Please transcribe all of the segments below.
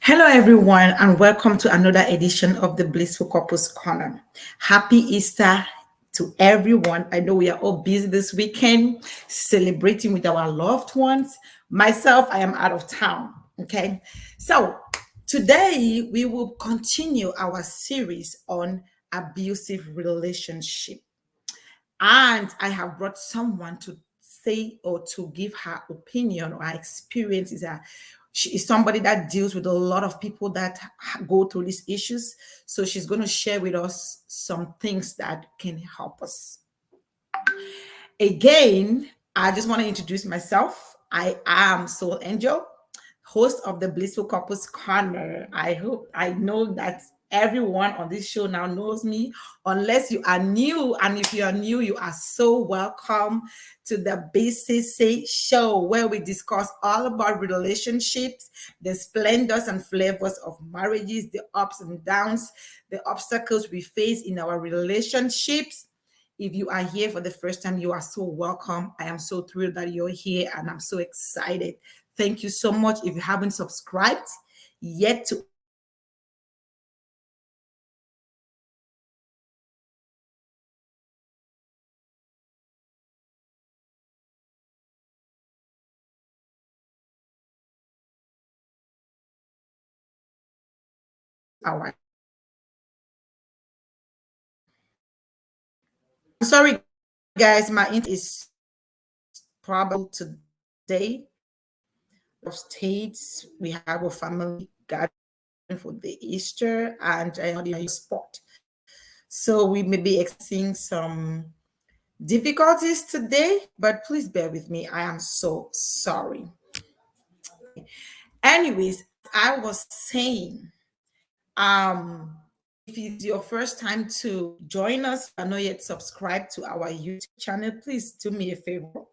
Hello, everyone, and welcome to another edition of the Blissful Couples Corner. Happy Easter to everyone. I know we are all busy this weekend celebrating with our loved ones. Myself, I am out of town. Okay, so today we will continue our series on abusive relationship, and I have brought someone to say or to give her opinion or her experience. She is somebody that deals with a lot of people that go through these issues. So she's going to share with us some things that can help us. Again, I just want to introduce myself. I am Soul Angel, host of the Blissful Couples Corner. I know that everyone on this show now knows me, unless you are new. And if you are new, you are so welcome to the BCC show, where we discuss all about relationships, the splendors and flavors of marriages, the ups and downs, the obstacles we face in our relationships. If you are here for the first time, you are so welcome. I am so thrilled that you're here and I'm so excited. Thank you so much. If you haven't subscribed yet to our I'm sorry guys, my internet is probably today of states. We have a family gathering for the Easter and I know the spot. So we may be experiencing some difficulties today, but please bear with me. I am so sorry. Anyways, I was saying, um, if it's your first time to join us and not yet subscribed to our YouTube channel, please do me a favor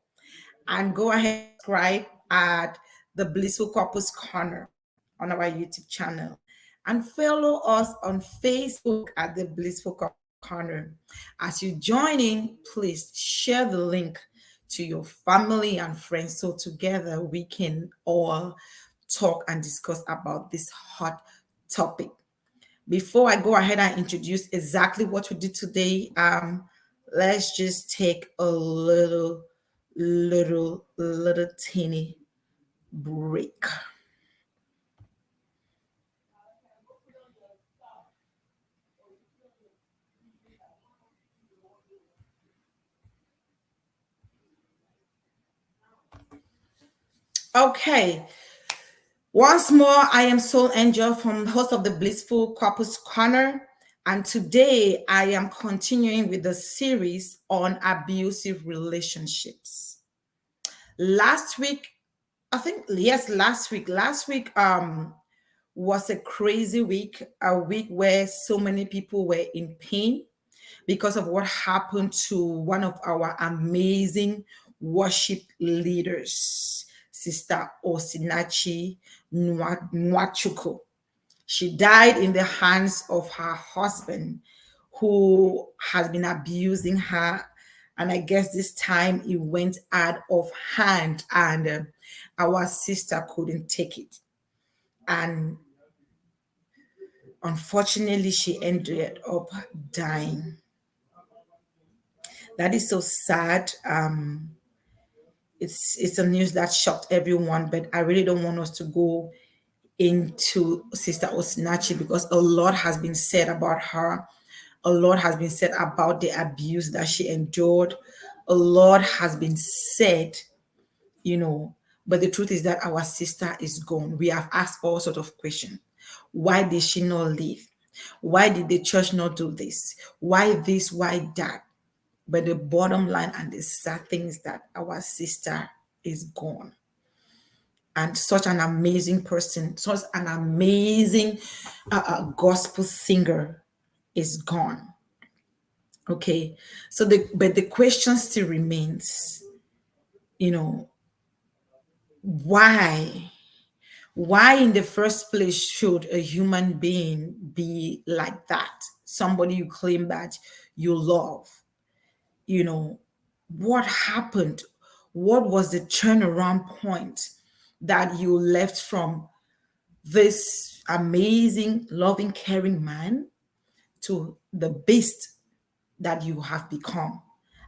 and go ahead and subscribe at the Blissful Couples Corner on our YouTube channel and follow us on Facebook at the Blissful Couples Corner. As you join in, please share the link to your family and friends so together we can all talk and discuss about this hot topic. Before I go ahead and introduce exactly what we did today, let's just take a little teeny break. Okay. Once more, I am Soul Angel from host of the Blissful Couples Corner. And today I am continuing with the series on abusive relationships. Last week, I think, yes, last week was a crazy week, a week where so many people were in pain because of what happened to one of our amazing worship leaders, Sister Osinachi Nwachuku. She died in the hands of her husband, who has been abusing her. And I guess this time it went out of hand, and our sister couldn't take it. And unfortunately, she ended up dying. That is so sad. It's a news that shocked everyone, but I really don't want us to go into Sister Osinachi because a lot has been said about her. A lot has been said about the abuse that she endured. A lot has been said, you know, but the truth is that our sister is gone. We have asked all sorts of questions. Why did she not leave? Why did the church not do this? Why this? Why that? But the bottom line and the sad thing is that our sister is gone. And such an amazing person, such an amazing gospel singer is gone. Okay, so the question still remains, you know, why? Why in the first place should a human being be like that? Somebody you claim that you love, you know, what happened? What was the turnaround point that you left from this amazing, loving, caring man to the beast that you have become.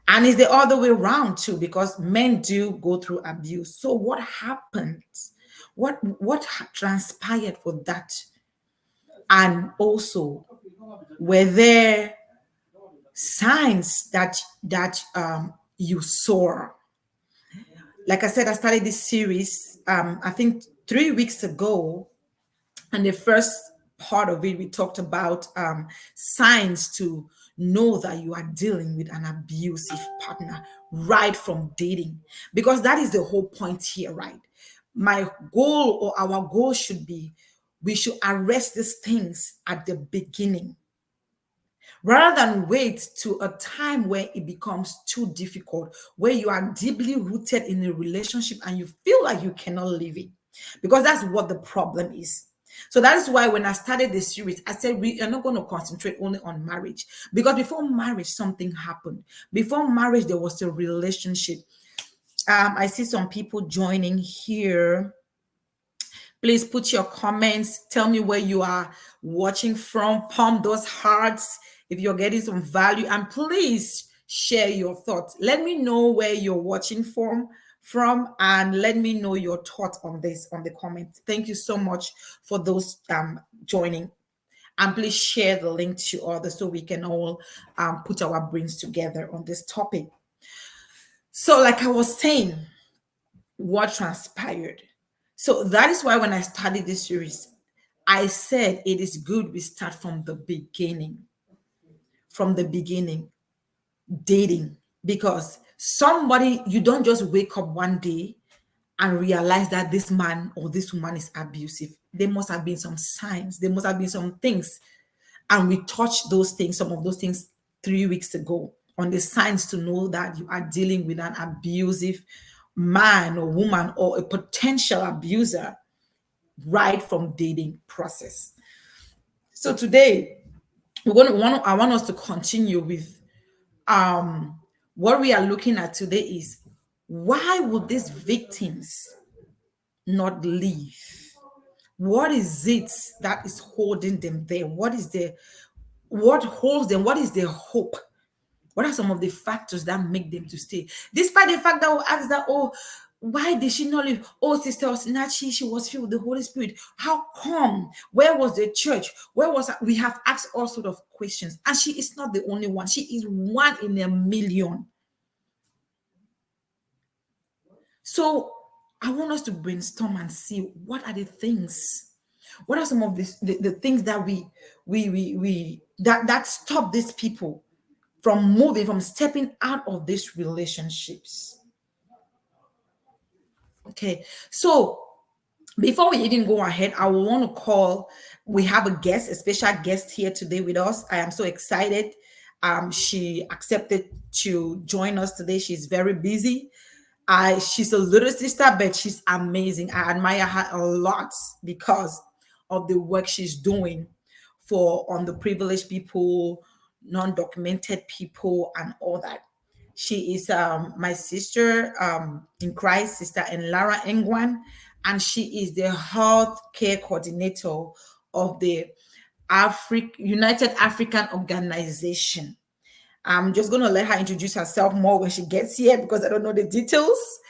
And it's the other way around too, because men do go through abuse. So what happened? What transpired for that? And also, were there signs that you saw? Like I said, I started this series I think 3 weeks ago, and the first part of it we talked about signs to know that you are dealing with an abusive partner right from dating, because that is the whole point here, right? My goal, or our goal, should be we should arrest these things at the beginning rather than wait to a time where it becomes too difficult, where you are deeply rooted in a relationship and you feel like you cannot leave it, because that's what the problem is. So that is why when I started the series, I said we are not going to concentrate only on marriage, because before marriage something happened. Before marriage there was a relationship. I see some people joining here. Please put your comments. Tell me where you are watching from. Pump those hearts if you're getting some value. And please share your thoughts. Let me know where you're watching from, and let me know your thoughts on this on the comments. Thank you so much for those joining. And please share the link to others so we can all put our brains together on this topic. So, like I was saying, what transpired? So that is why when I started this series, I said it is good we start from the beginning. From the beginning, dating. Because somebody, you don't just wake up one day and realize that this man or this woman is abusive. There must have been some signs, there must have been some things. And we touched those things, some of those things 3 weeks ago, on the signs to know that you are dealing with an abusive man or woman or a potential abuser right from dating process. So today I want us to continue with what we are looking at today is why would these victims not leave? What is it that is holding them there? What holds them? What is their hope? What are some of the factors that make them to stay? Despite the fact that we ask that, oh, why did she not leave? Oh, Sister Osinachi, she was filled with the Holy Spirit. How come? Where was the church? Where was we have asked all sort of questions. And she is not the only one. She is one in a million. So I want us to brainstorm and see what are the things. What are some of the things that that stop these people from moving, from stepping out of these relationships? Okay, so before we even go ahead, I want to call, we have a guest, a special guest here today with us. I am so excited. She accepted to join us today. She's very busy. She's a little sister, but she's amazing. I admire her a lot because of the work she's doing for underprivileged people, non-documented people, and all that. She is my sister in Christ, Sister Lara Engwan, and she is the health care coordinator of the United African Organization. I'm just going to let her introduce herself more when she gets here because I don't know the details.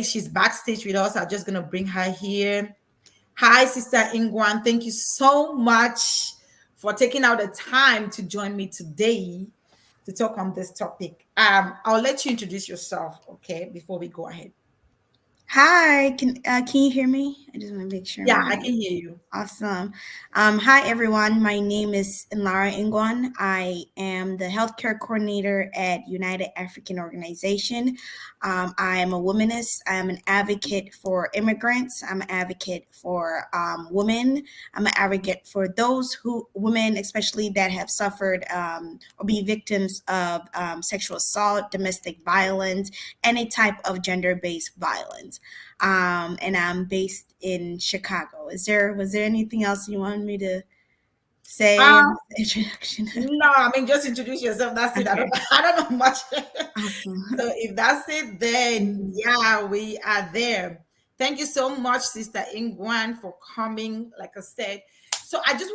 She's backstage with us. I'm just going to bring her here. Hi, Sister Ingwan. Thank you so much for taking out the time to join me today to talk on this topic. I'll let you introduce yourself, okay, before we go ahead. Hi, can you hear me? I just want to make sure. Yeah, I can hear you. Awesome. Hi, everyone. My name is Lara Ingwan. I am the healthcare coordinator at United African Organization. I am a womanist. I am an advocate for immigrants. I'm an advocate for women. I'm an advocate for those women, especially that have suffered or be victims of sexual assault, domestic violence, any type of gender-based violence. And I'm based in Chicago. Was there anything else you wanted me to say in this introduction? No, I mean just introduce yourself. That's it. Okay. I don't know much. Awesome. So if that's it, then yeah, we are there. Thank you so much, Sister Ingwan, for coming. Like I said, so I just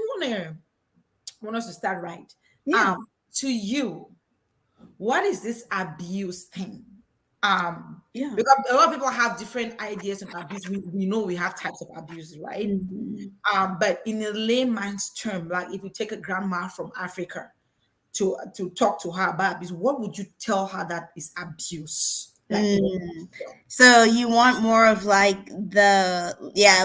want us to start right. Yeah, To you, what is this abuse thing? Um, yeah. because a lot of people have different ideas on abuse. We know we have types of abuse, right? Mhm. But in a layman's term, like if you take a grandma from Africa to talk to her about abuse, what would you tell her that is abuse? Like in a Mm. nutshell. So you want more of like the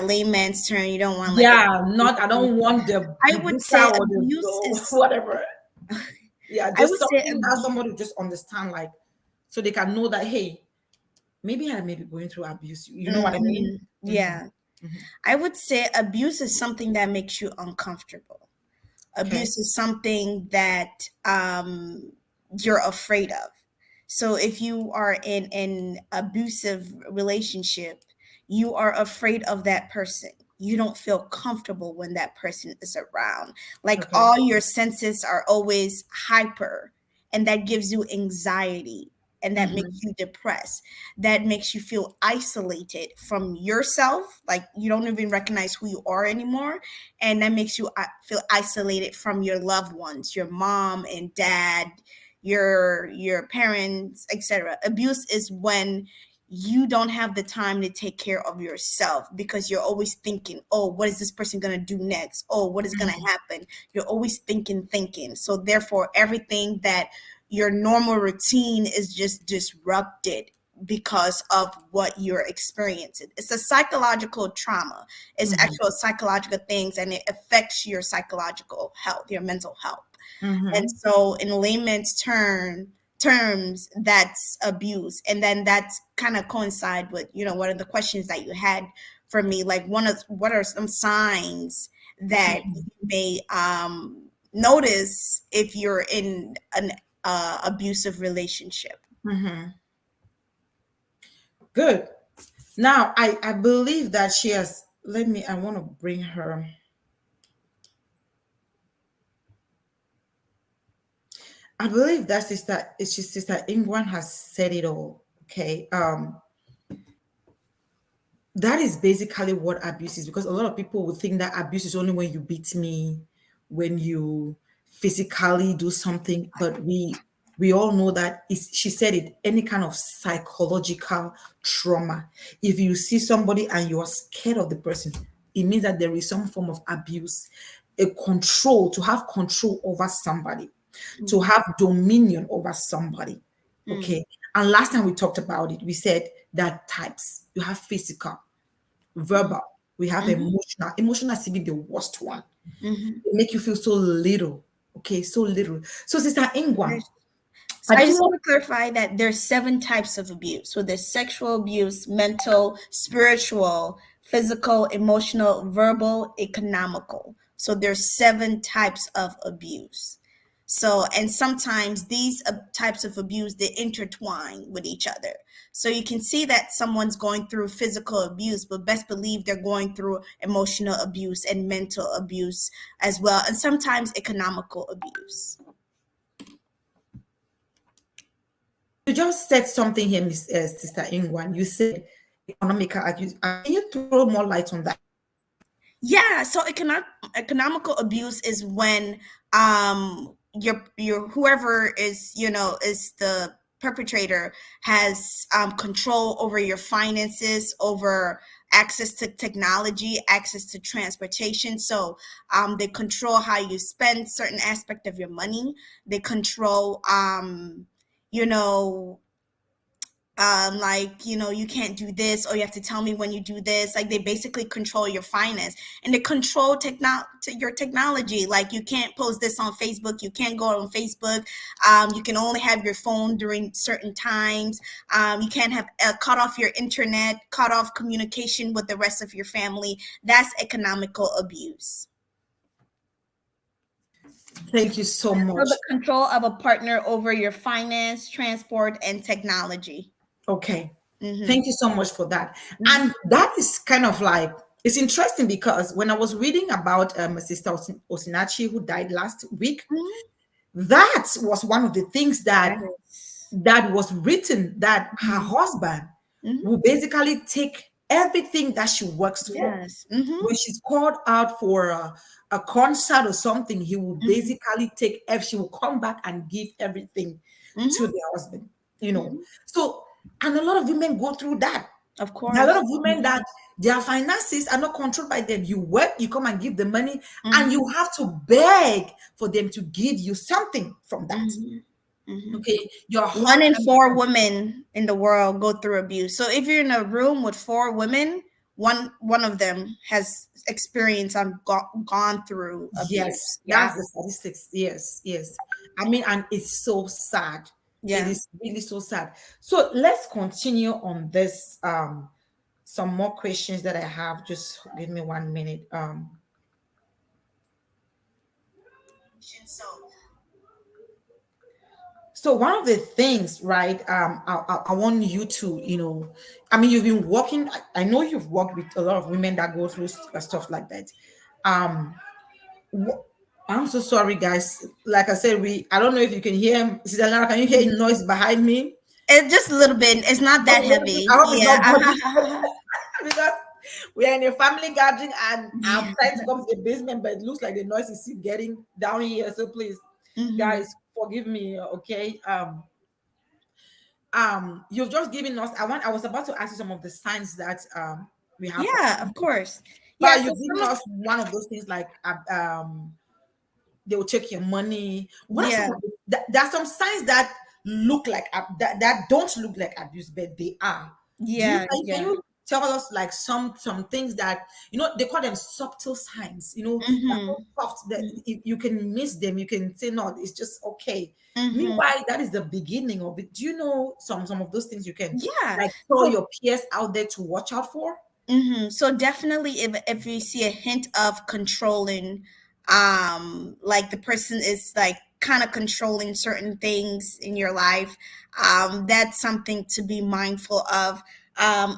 layman's term. You don't want like a Yeah, not I don't want I the would say buka or abuse the is whatever. Yeah, I just would say something that somebody will just understand, like so they can know that hey, maybe I may be going through abuse. You know what I mean? yeah. I would say abuse is something that makes you uncomfortable. Okay. Abuse is something that you're afraid of. So if you are in an abusive relationship, you are afraid of that person. You don't feel comfortable when that person is around. Like Okay. all your senses are always hyper, and that gives you anxiety and that makes Mm-hmm. you depressed. That makes you feel isolated from yourself. Like you don't even recognize who you are anymore, and that makes you feel isolated from your loved ones, your mom and dad, your parents, etc. Abuse is when you don't have the time to take care of yourself because you're always thinking, oh, what is this person going to do next? Oh, what is going to happen? You're always thinking. So therefore everything that your normal routine is just disrupted because of what you're experiencing. It's a psychological trauma. It's Mm-hmm. actual psychological things, and it affects your psychological health, your mental health. And Mm-hmm. so in layman's terms, that's abuse. And then that's kind of coincide with, one of the questions that you had for me, like what are some signs that you may notice if you're in an abusive relationship? Mm-hmm. Good. Now I believe that she has. Let me. I want to bring her. I believe that sister Ingwan has said it all. Okay. That is basically what abuse is, because a lot of people would think that abuse is only when you beat me, when you physically do something, but we all know that it's, she said it, any kind of psychological trauma. If you see somebody and you are scared of the person, it means that there is some form of abuse, a control, to have control over somebody, to Mm, have dominion over somebody. mm, Okay. And last time we talked about it, we said that types, you have physical, mm, verbal, we have mhm, emotional. Emotional is even the worst one. mhm. They make you feel so little. Okay, so little. So, Sister Ingwan, There's So I I just just want. want to clarify that there's 7 types of abuse. So there's sexual abuse, mental, spiritual, physical, emotional, verbal, economical. So there's 7 types of abuse. So and sometimes these types of abuse they intertwine with each other. So you can see that someone's going through physical abuse, but best believe they're going through emotional abuse and mental abuse as well, and sometimes economical abuse. You just said something here, Sister Ingwan. You said economical abuse. Can you throw more light on that? Yeah, so economical abuse is when your whoever is, is the perpetrator has control over your finances, over access to technology, access to transportation. So they control how you spend certain aspect of your money. They control you know like, you can't do this, or you have to tell me when you do this. Like they basically control your finance, and they control your technology. Like you can't post this on Facebook, you can't go on Facebook, you can only have your phone during certain times, you can't have cut off your internet, cut off communication with the rest of your family. That's economical abuse. Thank you so So much. the control of a partner over your finance, transport, and technology. Okay. Mm-hmm. Thank you so much for that. Mm-hmm. And that is kind of like, it's interesting because when I was reading about Sister Osinachi, who died last week, Mm-hmm. that was one of the things That that is. that was written, that her Mhm, husband mhm, will basically take everything that she works for. Yes. Mm-hmm. When she's called out for a concert or something, he will Mm-hmm. basically take every, she will come back and give everything to Mm-hmm. the husband, you know. Mm-hmm. So, and a lot of women go through that. Of There are a lot course. of women Mm-hmm. that their finances are not controlled by them. You work, you come and give the money, and Mm-hmm. you have to beg for them to give you something from that. Mm-hmm. Mm-hmm. Okay, your One hard in earned four money. women in the world go through abuse. So if you're in a room with four women, one of them has experienced gone through abuse. Yes, Yeah. that's the statistics. Yes, yes. I mean, and it's so sad. It Yeah. is really so sad. So let's continue on this. Some more questions that I have. Just give me 1 minute. So one of the things, right? I want you to, I mean, you've been working. I know you've worked with a lot of women that go through stuff like that. Um, wh- I'm so sorry, guys. Like I said, I don't know if you can hear. Sister Lara, can you hear Mhm. noise behind me? It just a little bit. It's not Oh, that I heavy. hope it's Yeah. not bothering because we are in a family gathering and I'm Yeah. trying to come to the basement, but it looks like the noise is still getting down here. So please, Mm-hmm. guys, forgive me. Okay. You've just given us. I was about to ask you some of the signs that we have for, Yeah, of course. Yeah. but So you've given some of us one of those things like they will take your money. What are some yeah. of there are some signs that look like that don't look like abuse, but they are. Do you Yeah. can Yeah. you tell us like some things that they call them subtle signs, that Mm-hmm. so soft that if you can miss them, you can say no, it's just okay. Mm-hmm. Meanwhile, that is the beginning of it. Do you know some of those things you can Yeah. like throw So your peers out there to watch out for? So definitely if you see a hint of controlling, like the person is like kind of controlling certain things in your life, that's something to be mindful of.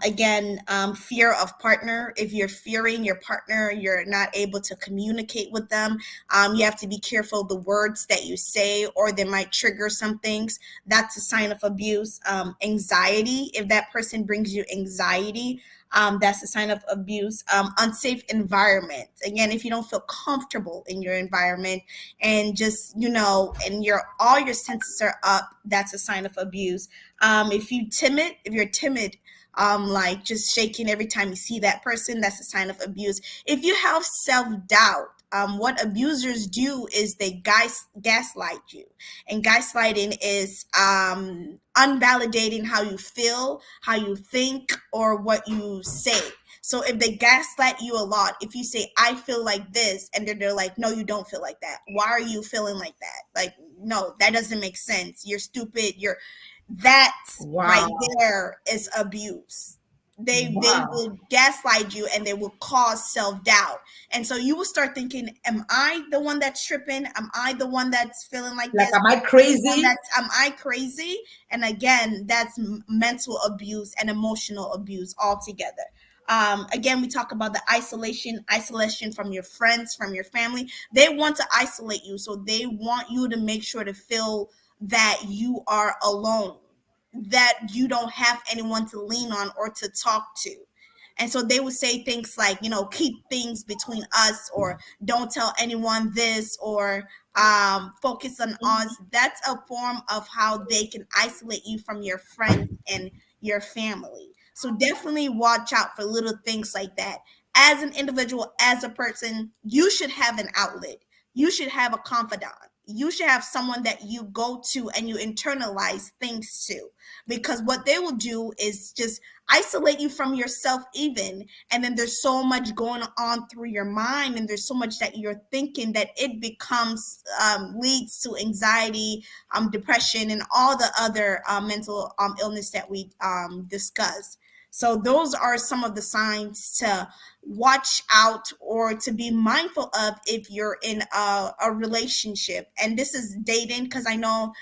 Again, fear of partner. If you're fearing your partner, you're not able to communicate with them. You have to be careful of the words that you say, or they might trigger some things. That's a sign of abuse. Anxiety. If that person brings you anxiety, that's a sign of abuse. Unsafe environment. Again, if you don't feel comfortable in your environment and just, and all your senses are up, that's a sign of abuse. If you're timid, like just shaking every time you see that person, that's a sign of abuse. If you have self-doubt, what abusers do is they gaslight you, and gaslighting is unvalidating how you feel, how you think, or what you say. So if they gaslight you a lot, if you say I feel like this, and then they're like, no, you don't feel like that, why are you feeling like that? Like, no, that doesn't make sense, you're stupid, that right Wow. there is abuse. They Wow. will gaslight you, and they will cause self-doubt, and so you will start thinking, am I the one that's tripping? Am I the one that's feeling like Like, this? am I The one crazy? that's Am I crazy? And again, that's mental abuse and emotional abuse altogether. Again, we talk about the isolation from your friends, from your family. They want to isolate you, so they want you to make sure to feel that you are alone, that you don't have anyone to lean on or to talk to. And so they would say things like, keep things between us, or don't tell anyone this, or focus on us. That's a form of how they can isolate you from your friends and your family. So definitely watch out for little things like that. As an individual, as a person, you should have an outlet. You should have a confidant. You should have someone that you go to and you internalize things to, because what they will do is just isolate you from yourself even, and then there's so much going on through your mind, and there's so much that you're thinking that it becomes leads to anxiety, depression, and all the other mental illness that we discussed. So those are some of the signs to watch out or to be mindful of if you're in a relationship. And this is dating, because I know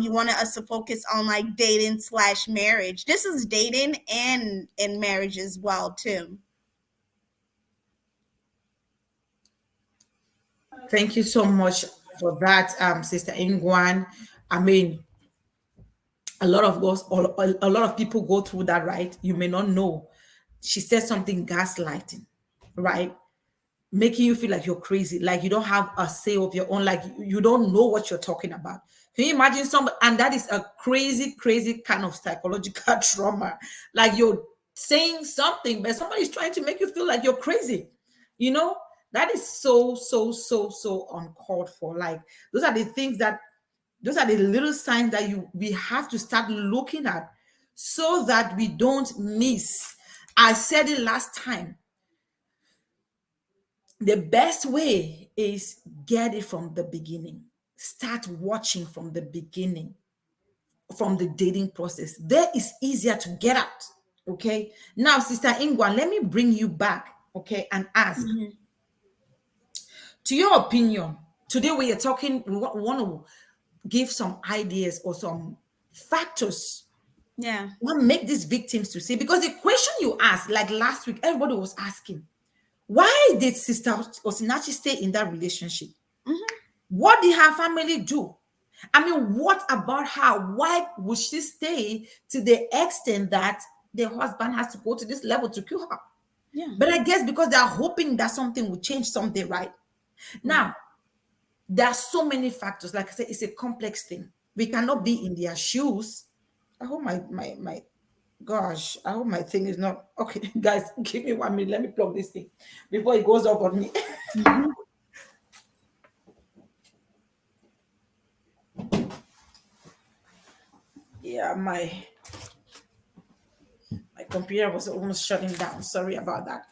you wanted us to focus on like dating slash marriage. This is dating and in marriage as well too. Thank you so much for that, Sister Ingwan. I mean, a lot of people go through that, right? You may not know. she said something gaslighting, right? Making you feel like you're crazy, like you don't have a say of your own, like you don't know what you're talking about. Can you imagine some? And that is a crazy, crazy kind of psychological trauma. Like you're saying something, but somebody's trying to make you feel like you're crazy. You know, that is so, so, so, so uncalled for. Like those are the little signs that we have to start looking at so that we don't miss. I said it last time, the best way is get it from the beginning. Start watching from the beginning, from the dating process. There is easier to get out. Okay. Now, Sister Ingwan, let me bring you back, okay, and ask, Mhm. to your opinion, today we are talking, we want to give some ideas or some factors Yeah. what make these victims to say, because the question you asked, like last week, everybody was asking, why did Sister Osinachi stay in that relationship? Mhm. What did her family do? I mean, what about her? Why would she stay to the extent that the husband has to go to this level to kill her? Yeah. But I guess because they are hoping that something will change something, right? Right. Now, there are so many factors. Like I said, it's a complex thing. We cannot be in their shoes. I hope my gosh, I hope my thing is not okay. Guys, give me 1 minute. Let me plug this thing before it goes off on me. Mhm. Yeah, my computer was almost shutting down. Sorry about that.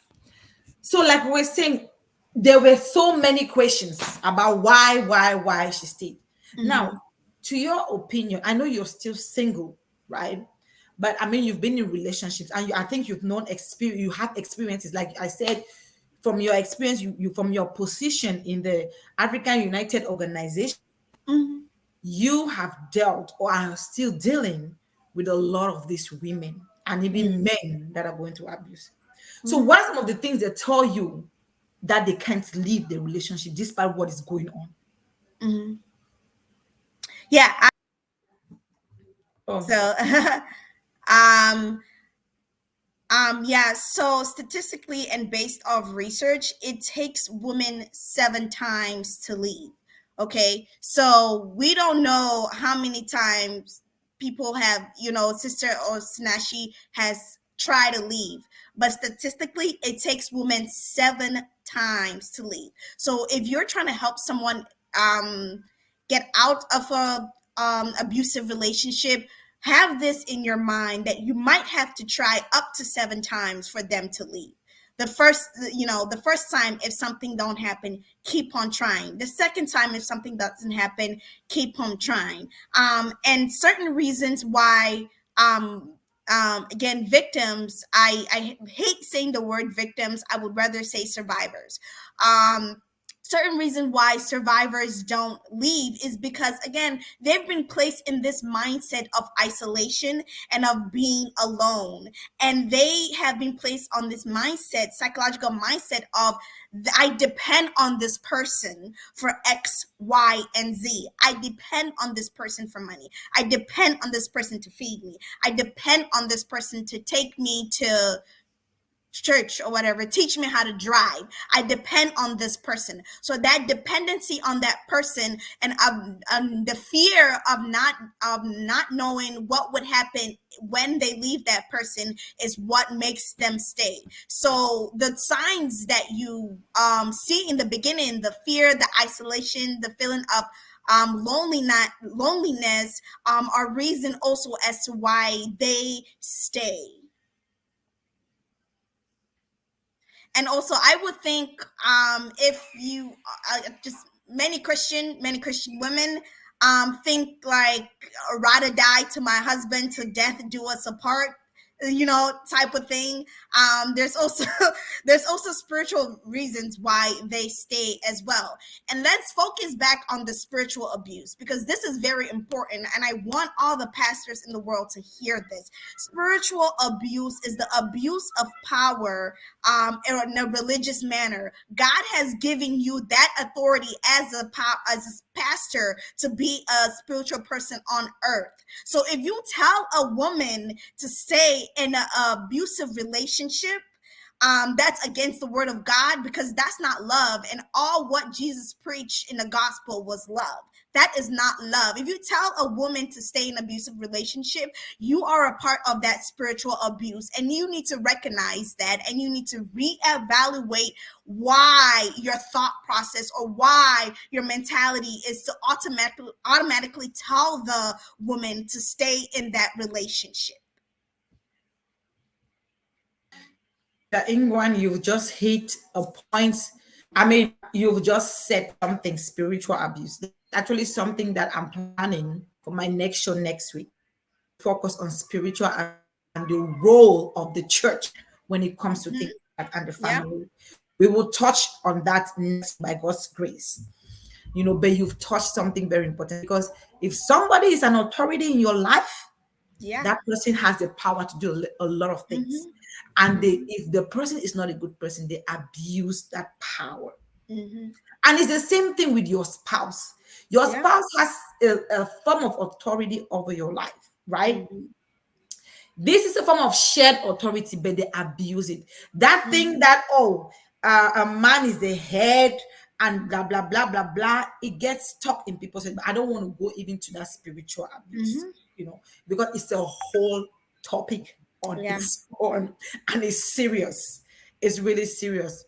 So, like we were saying, there were so many questions about why she stayed. Now, Mhm. to your opinion, I know you're still single, right? But I mean, you've been in relationships, and I think you've known experience. You have experiences, like I said, from your experience, you from your position in the African United Organization, Mhm. you have dealt or are still dealing with a lot of these women and even Mhm. men that are going through abuse. So, Mhm. what are some of the things that tell you that they can't leave the relationship despite what is going on? Mhm. Yeah. Oh, So, um, yeah, so statistically and based off research, it takes women 7 times to leave. Okay, so we don't know how many times people have, Sister or Snashi has tried to leave, but statistically, it takes women 7 times to leave. So if you're trying to help someone get out of a abusive relationship, have this in your mind that you might have to try up to 7 times for them to leave. The first time, if something don't happen, keep on trying. The second time, if something doesn't happen, keep on trying. And certain reasons why, again, victims, I hate saying the word victims, I would rather say survivors. Certain reason why survivors don't leave is because, again, they've been placed in this mindset of isolation and of being alone, and they have been placed on this mindset, psychological mindset of, I depend on this person for X, Y, and Z. I depend on this person for money. I depend on this person to feed me. I depend on this person to take me to church or whatever, teach me how to drive. I depend on this person. So that dependency on that person, and the fear of not knowing what would happen when they leave that person, is what makes them stay. So the signs that you see in the beginning, the fear, the isolation, the feeling of loneliness, are reason also as to why they stay. And also, I would think, if you just many Christian women think like, rather die to my husband, to death do us apart, type of thing. There's also there's also spiritual reasons why they stay as well. And let's focus back on the spiritual abuse, because this is very important, and I want all the pastors in the world to hear this. Spiritual abuse is the abuse of power, in a religious manner. God has given you that authority as a pastor to be a spiritual person on earth. So if you tell a woman to stay stay in an abusive relationship, that's against the word of God, because that's not love. And all what Jesus preached in the gospel was love. That is not love. If you tell a woman to stay in an abusive relationship, you are a part of that spiritual abuse. And you need to recognize that, and you need to reevaluate why your thought process or why your mentality is to automatically tell the woman to stay in that relationship. Sister Ingwan, you've just hit a point. I mean, you've just said something spiritual abuse. That's actually something that I'm planning for my next show next week. Focus on spiritual abuse and the role of the church when it comes to things like that and the Yeah. family. We will touch on that next by God's grace. But you've touched something very important, because if somebody is an authority in your life, Yeah. that person has the power to do a lot of things. And if the person is not a good person, they abuse that power. Mm-hmm. And it's the same thing with your spouse. Your Yeah. spouse has a form of authority over your life, right? Mm-hmm. This is a form of shared authority, but they abuse it. That thing Mm-hmm. that, a man is the head and blah, blah, blah, blah, blah, it gets stuck in people's head. But I don't want to go even to that spiritual abuse, Mm-hmm. because it's a whole topic on Yeah. its own, and it's serious. It's really serious.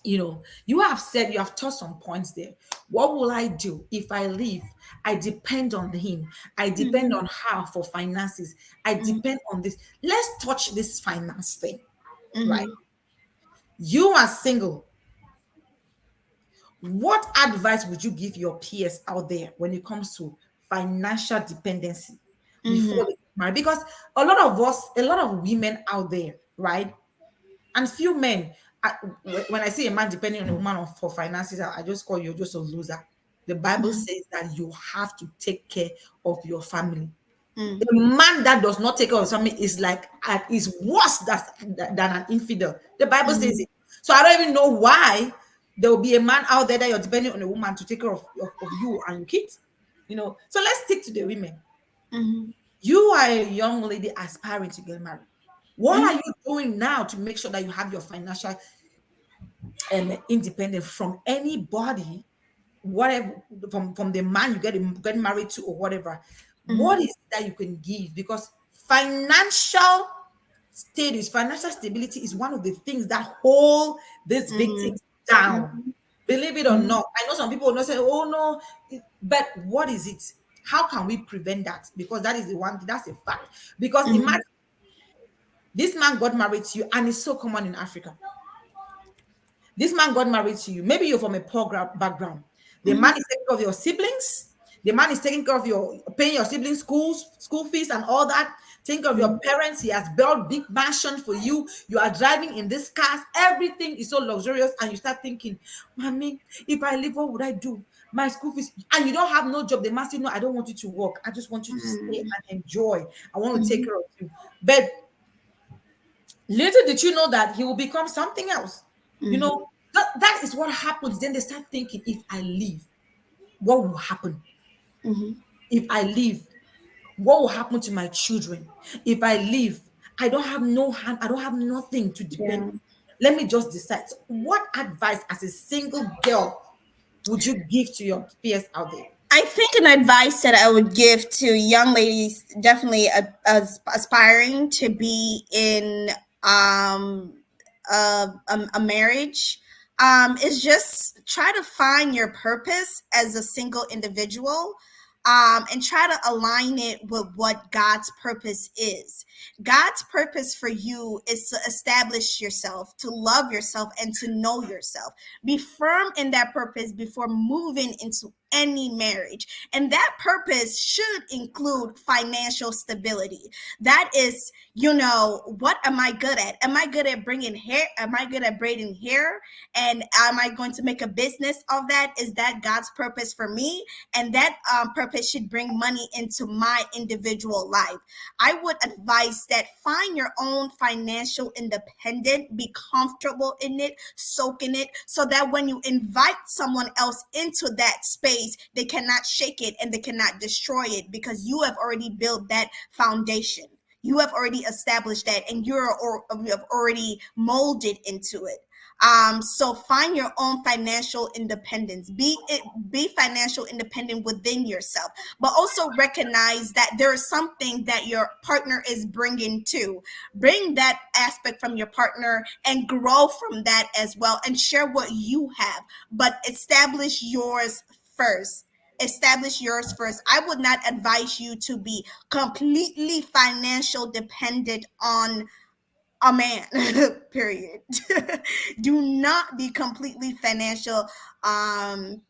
You have touched some points there. What will I do if I leave? I depend on him. I depend Mm-hmm. on her for finances. I Mm-hmm. depend on this. Let's touch this finance thing, right? Mm-hmm. You are single. What advice would you give your peers out there when it comes to financial dependency before Mm-hmm. they get married? Because a lot of women out there, right? And few men, when I see a man depending on a woman for finances, I just call you just a loser. The Bible says that you have to take care of your family. Mm-hmm. A man that does not take care of his family is is worse than an infidel. The Bible says Mm-hmm. it. So I don't even know why there will be a man out there that you're depending on a woman to take care of you and your kids. So let's stick to the women. Mm-hmm. You are a young lady aspiring to get married. What are Mm-hmm. you doing now to make sure that you have your financial independent from anybody, whatever, from the man you get married to or whatever? What Mm-hmm. is it that you can give? Because financial stability is one of the things that hold these Mm-hmm. victims down. Mm-hmm. Believe it or not, I know some people will not say, "Oh no," but what is it? How can we prevent that? Because that is the one. That's a fact. Because Mm-hmm. imagine this man got married to you, and it's so common in Africa. This man got married to you. Maybe you're from a poor background. The man is taking care of your siblings. The man is taking care of your paying your siblings' school fees and all that. Taking care of your parents. He has built big mansion for you. You are driving in this cars. Everything is so luxurious, and you start thinking, "Mommy, if I leave, what would I do? My school fees." And you don't have no job. The man said, "No, I don't want you to work. I just want you to stay and enjoy. I want to take care of you." But little did you know that he will become something else. You Mm-hmm. know, that is what happens. Then they start thinking, if I leave, what will happen? Mm-hmm. If I leave, what will happen to my children? If I leave, I don't have no hand, I don't have nothing to depend Yeah. on. Let me just decide. So what advice as a single girl would you give to your peers out there? I think an advice that I would give to young ladies, definitely aspiring to be in um, a marriage, is just try to find your purpose as a single individual. And try to align it with what God's purpose is. God's purpose for you is to establish yourself, to love yourself, and to know yourself. Be firm in that purpose before moving into any marriage. And that purpose should include financial stability. That is, what am I good at? Am I good at bringing hair? Am I good at braiding hair? And am I going to make a business of that? Is that God's purpose for me? And that purpose should bring money into my individual life. I would advise that find your own financial independent, be comfortable in it, soak in it, so that when you invite someone else into that space, they cannot shake it and they cannot destroy it, because you have already built that foundation. You have already established that, and you have already molded into it. So find your own financial independence. Be financial independent within yourself, but also recognize that there is something that your partner is bringing too. Bring that aspect from your partner and grow from that as well, and share what you have, but establish yours first. I would not advise you to be completely financial dependent on a man. Period. Do not be completely financial um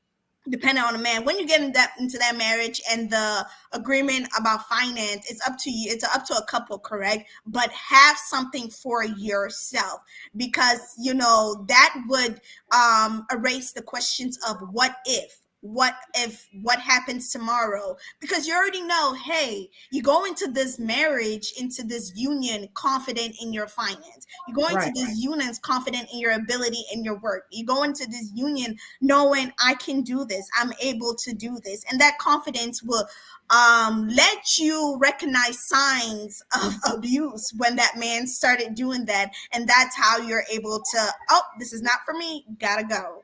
dependent on a man. When you get into that marriage and the agreement about finance, it's up to you. It's up to a couple, correct? But have something for yourself, because that would erase the questions of what happens tomorrow, because you already know, hey, you go into this marriage, into this union, confident in your finance. You go into Right. this union confident in your ability in your work. You go into this union knowing, I can do this, I'm able to do this, and that confidence will let you recognize signs of abuse when that man started doing that, and that's how you're able to, oh, this is not for me, gotta go.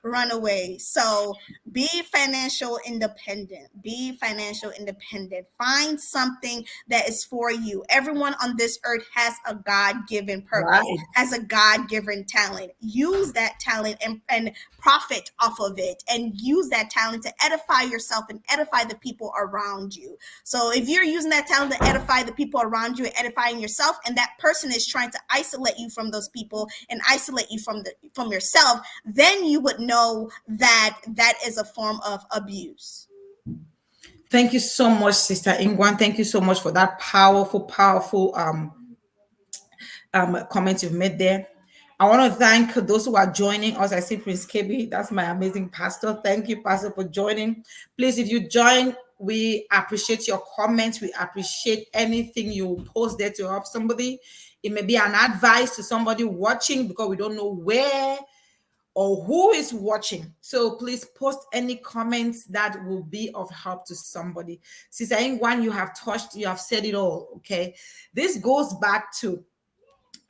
Run away. So be financial independent. Find something that is for you. Everyone on this earth has a God-given purpose, Right. has a God-given talent. Use that talent and profit off of it, and use that talent to edify yourself and edify the people around you. So if you're using that talent to edify the people around you and edifying yourself, and that person is trying to isolate you from those people and isolate you from yourself, then you would know that that is a form of abuse. Thank you so much, Sister Ingwan. Thank you so much for that powerful comments you've made there. I want to thank those who are joining us. I see Prince KB. That's my amazing pastor. Thank you, Pastor, for joining. Please, if you join, we appreciate your comments. We appreciate anything you post there to help somebody. It may be an advice to somebody watching, because we don't know where or who is watching. So please post any comments that will be of help to somebody. Sister Ingwan, you have said it all. Okay. This goes back to,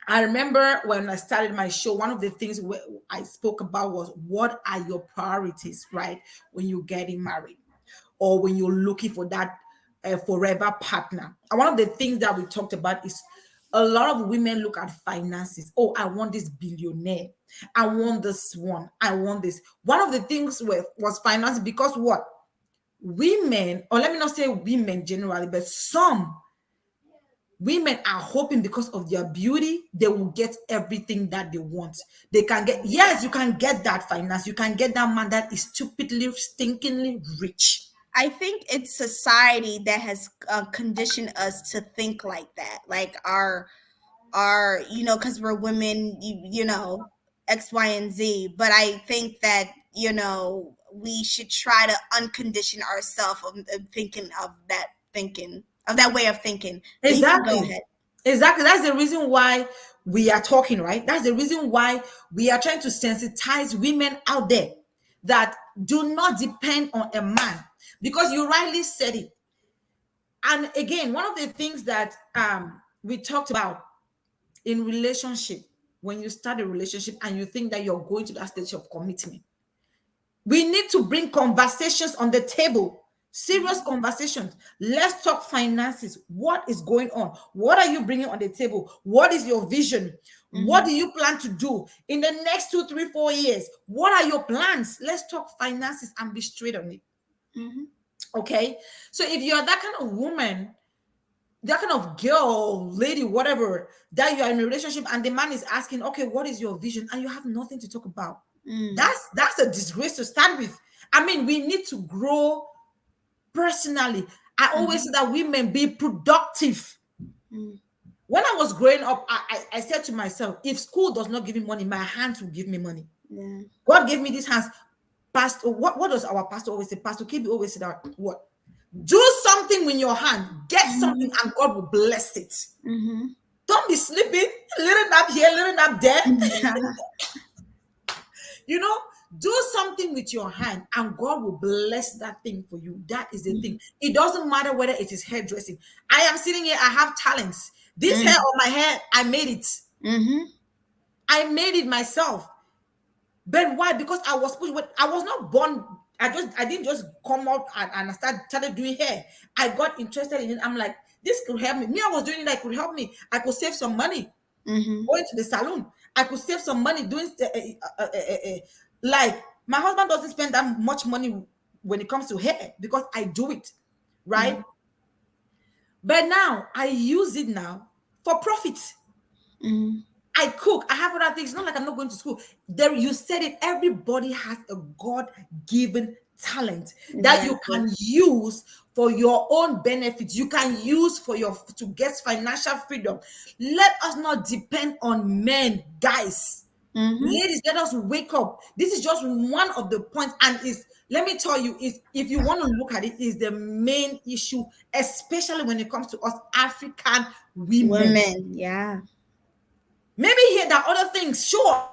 I remember when I started my show, one of the things I spoke about was, what are your priorities, right? When you're getting married or when you're looking for that forever partner. And one of the things that we talked about is, a lot of women look at finances. Oh, I want this billionaire. I want this one. I want this. One of the things was finance, because what? Women, or let me not say women generally, but some women are hoping, because of their beauty, they will get everything that they want. They can get, yes, you can get that finance. You can get that man that is stupidly, stinkingly rich. I think it's society that has conditioned us to think like that. Like our because we're women, X, Y, and Z. But I think that we should try to uncondition ourselves of that way of thinking. But you can go Exactly. ahead. Exactly. That's the reason why we are talking, right? That's the reason why we are trying to sensitize women out there that do not depend on a man, because you rightly said it. And again, one of the things that we talked about in relationship, when you start a relationship and you think that you're going to that stage of commitment, we need to bring conversations on the table, serious conversations. Let's talk finances. What is going on? What are you bringing on the table? What is your vision? What Mm-hmm. do you plan to do in the next 2, 3, 4 years? What are your plans? Let's talk finances and be straight on it. Mm-hmm. Okay. So if you're that kind of woman, that kind of girl, lady, whatever, that you are in a relationship and the man is asking, okay, what is your vision? And you have nothing to talk about. Mm. That's a disgrace to start with. I mean, we need to grow personally. I always say Mm-hmm. that women be productive. Mm. When I was growing up, I said to myself, if school does not give me money, my hands will give me money. Yeah. God gave me these hands. Pastor, what does our pastor always say? Pastor Kibi always said that, what? Do something with your hand, get something, Mm-hmm. and God will bless it. Mm-hmm. Don't be sleeping, little nap here, little nap there. Yeah. You know, Do something with your hand and God will bless that thing for you. That is the thing. It doesn't matter whether it is hairdressing. I am sitting here, I have talents. This hair on my head, I made it. Mm-hmm. I made it myself. But why? Because I was not born. I didn't just come out and I started doing hair. I got interested in it. I'm like, this could help me. Me, I was doing it, I could help me. I could save some money Mm-hmm. going to the salon. I could save some money doing like my husband doesn't spend that much money when it comes to hair because I do it, right? But now I use it now for profit. Mm-hmm. I cook. I have other things. It's not like I'm not going to school. There, you said it. Everybody has a God-given talent that you Exactly. can use for your own benefit. You can use for your to get financial freedom. Let us not depend on men, guys. Mm-hmm. Ladies, let us wake up. This is just one of the points, and is let me tell you, is if you want to look at it, is the main issue, especially when it comes to us African women. Women, yeah. Maybe here there are other things, sure.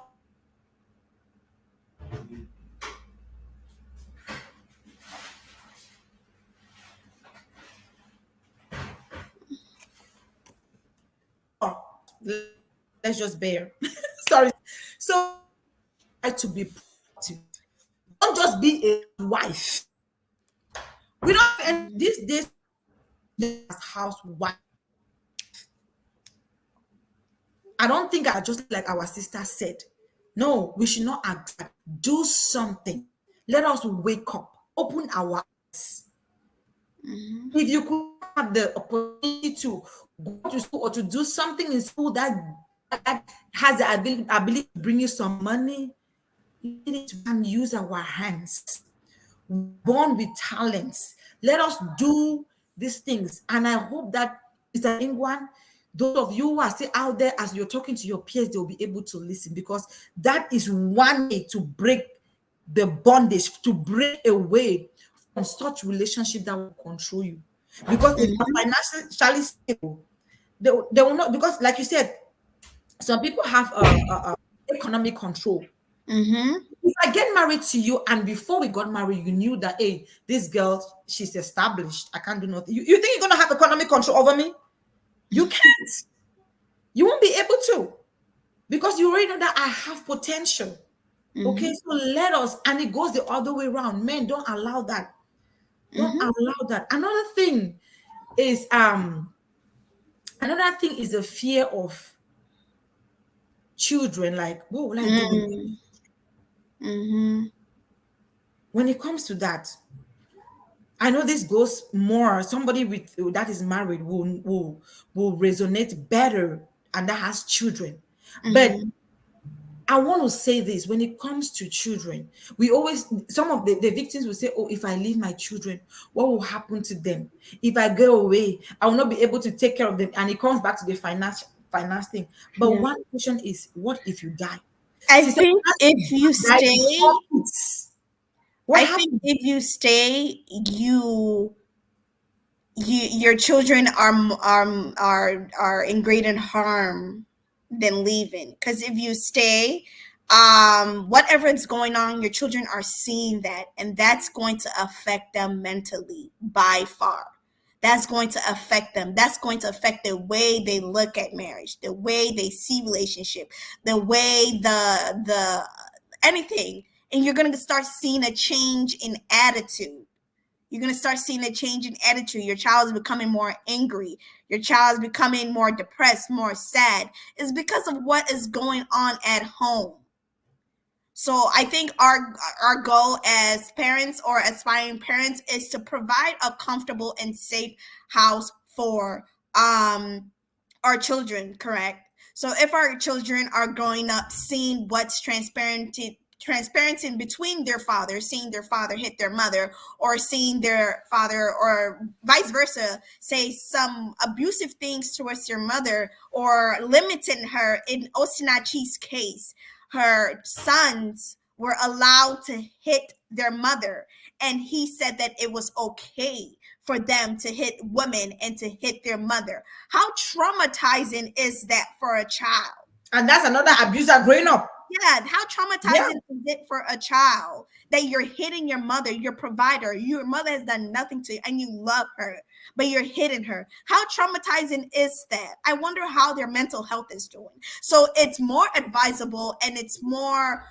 Let's just bear. Sorry. So try to be proactive. Don't just be a wife. We don't and these days as housewife. I don't think I just like our sister said. No, we should not act. Do something. Let us wake up. Open our eyes. Mm-hmm. If you could have the opportunity to go to school or to do something in school that has the ability to bring you some money, let it and use our hands. Born with talents. Let us do these things. And I hope that Mr. Ingwan, those of you who are still out there, as you're talking to your peers, they'll be able to listen because that is one way to break the bondage, to break away from such relationship that will control you. Because if you're Mm-hmm. financially stable, they will not, because like you said, some people have economic control. Mm-hmm. If I get married to you and before we got married, you knew that, hey, this girl, she's established. I can't do nothing. You think you're going to have economic control over me? You can't. You won't be able to because you already know that I have potential. Okay, Mm-hmm. so let us, and it goes the other way around. Men, don't allow that. Don't Mm-hmm. allow that. Is another thing is a fear of children. Like, what will I do with them? Mm-hmm. When it comes to that? I know this goes more. Somebody with that is married will resonate better, and that has children. But Mm-hmm. I want to say this: when it comes to children, we always some of the victims will say, "Oh, if I leave my children, what will happen to them? If I go away, I will not be able to take care of them." And it comes back to the finance thing. But Yeah. one question is, what if you die? I Sister, think if you died with four stay, kids. What I think happened? if you stay, your children are in greater harm than leaving, because if you stay, whatever is going on, your children are seeing that, and that's going to affect them mentally by far. That's going to affect them. That's going to affect the way they look at marriage, the way they see relationship, the way the anything. And you're going to start seeing a change in attitude. You're going to start seeing a change in attitude. Your child is becoming more angry. Your child is becoming more depressed, more sad. It's because of what is going on at home. So I think our goal as parents or aspiring parents is to provide a comfortable and safe house for our children, correct? So if our children are growing up seeing what's transparency in between their father, seeing their father hit their mother, or seeing their father or vice versa say some abusive things towards their mother or limiting her. In Osinachi's case, her sons were allowed to hit their mother, and he said that it was okay for them to hit women and to hit their mother. How traumatizing is that for a child? And that's another abuser growing up. Yeah, how Yeah. traumatizing is it for a child that you're hitting your mother, your provider? Your mother has done nothing to you and you love her, but you're hitting her. How traumatizing is that? I wonder how their mental health is doing. So it's more advisable and it's more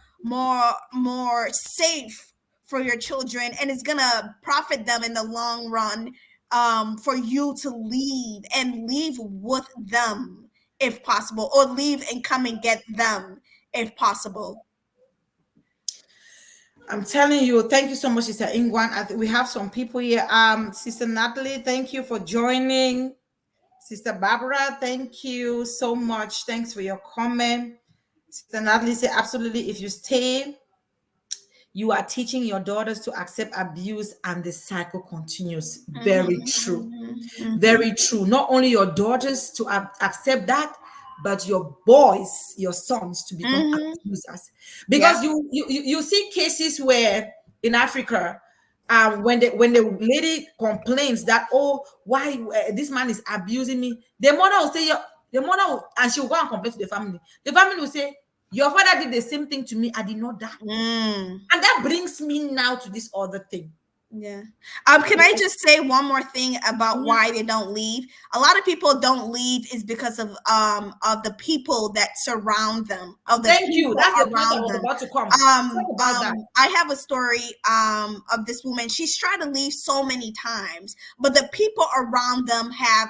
safe for your children, and it's gonna profit them in the long run, for you to leave and leave with them if possible, or leave and come and get them if possible. I'm telling you, thank you so much, Sister Ingwan. We have some people here. Sister Natalie, thank you for joining. Sister Barbara, thank you so much. Thanks for your comment. Sister Natalie said, absolutely. If you stay, you are teaching your daughters to accept abuse and the cycle continues. Very Mhm, true. mhm, mhm. Very true. Not only your daughters to accept that, but your boys, your sons to become Mhm. abusers. Yeah. Because you see cases where in Africa, when the lady complains that, oh, why this man is abusing me, the mother will say, the mother will, and she will go and complain to the family. The family will say, your father did the same thing to me. I did not die. Mm. And that brings me now to this other thing. Yeah. Can I just say one more thing about Yeah. why they don't leave? A lot of people don't leave is because of the people that surround them, of the Thank you. people That's the point I around was them. about to come. Talk about that. I have a story of this woman. She's tried to leave so many times, but the people around them have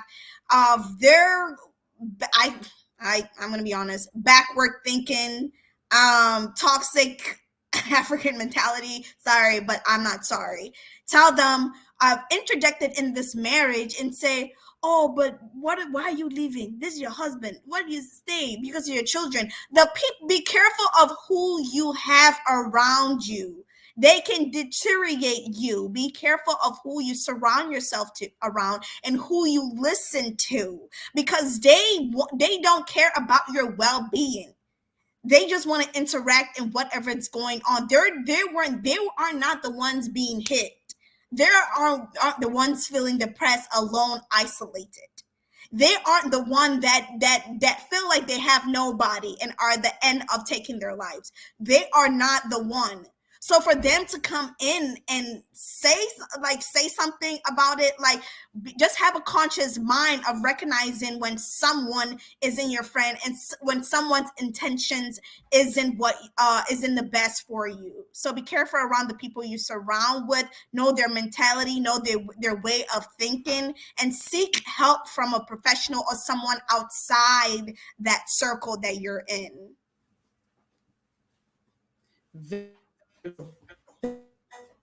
their I I'm gonna be honest, backward thinking, toxic African mentality. Sorry, but I'm not sorry. Tell them I've interjected in this marriage and say, oh, but what? Why are you leaving? This is your husband. Why do you stay? Because of your children. Be careful of who you have around you. They can deteriorate you. Be careful of who you surround yourself to around and who you listen to, because they don't care about your well-being. They just want to interact in whatever is going on. They are not the ones being hit. They aren't the ones feeling depressed, alone, isolated. They aren't the one that feel like they have nobody and are the end of taking their lives. They are not the one. So for them to come in and say something about it, like, just have a conscious mind of recognizing when someone isn't your friend, and when someone's intentions isn't the best for you. So be careful around the people you surround with. Know their mentality, know their way of thinking, and seek help from a professional or someone outside that circle that you're in. Very true.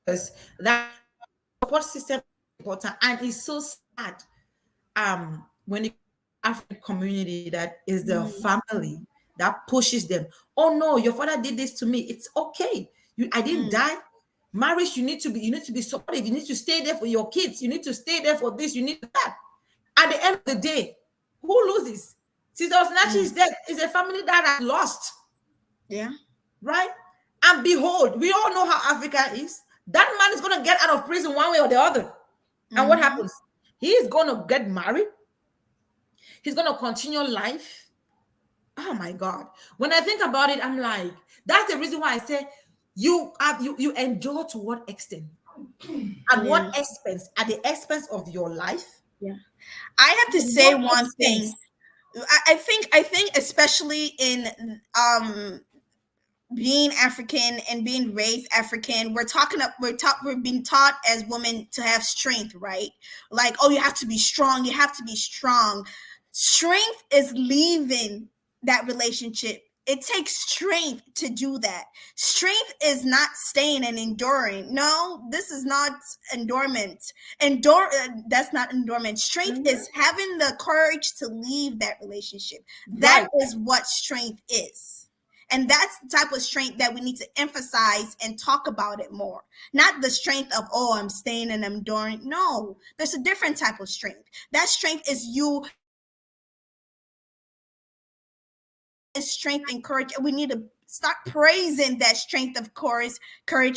Because that support system is important, and it's so sad. When it African community, that is the Mm, family that pushes them. Oh no, your father did this to me. It's okay. I didn't mm, die. Marriage, you need to be supportive. You need to stay there for your kids. You need to stay there for this. You need that. At the end of the day, who loses? Sister Osinachi mm. is dead. It's a family that has lost, Yeah. right? And behold, we all know how Africa is. That man is going to get out of prison one way or the other. And what Hmm. happens? He's going to get married. He's going to continue life. Oh my God. When I think about it, I'm like, that's the reason why I say you endure to what extent? At Yeah. what expense? At the expense of your life? Yeah. I have to At say what one thing. expense? I think especially in being African and being raised African, we're being taught as women to have strength, right? Like, oh, you have to be strong, you have to be strong. Strength is leaving that relationship. It takes strength to do that. Strength is not staying and enduring. No, this is not endurement. That's not endurement. Strength Mhm. is having the courage to leave that relationship. That Right. is what strength is. And that's the type of strength that we need to emphasize and talk about it more. Not the strength of, oh, I'm staying and I'm enduring. No, there's a different type of strength. That strength is you is strength and courage. And we need to start praising that strength of courage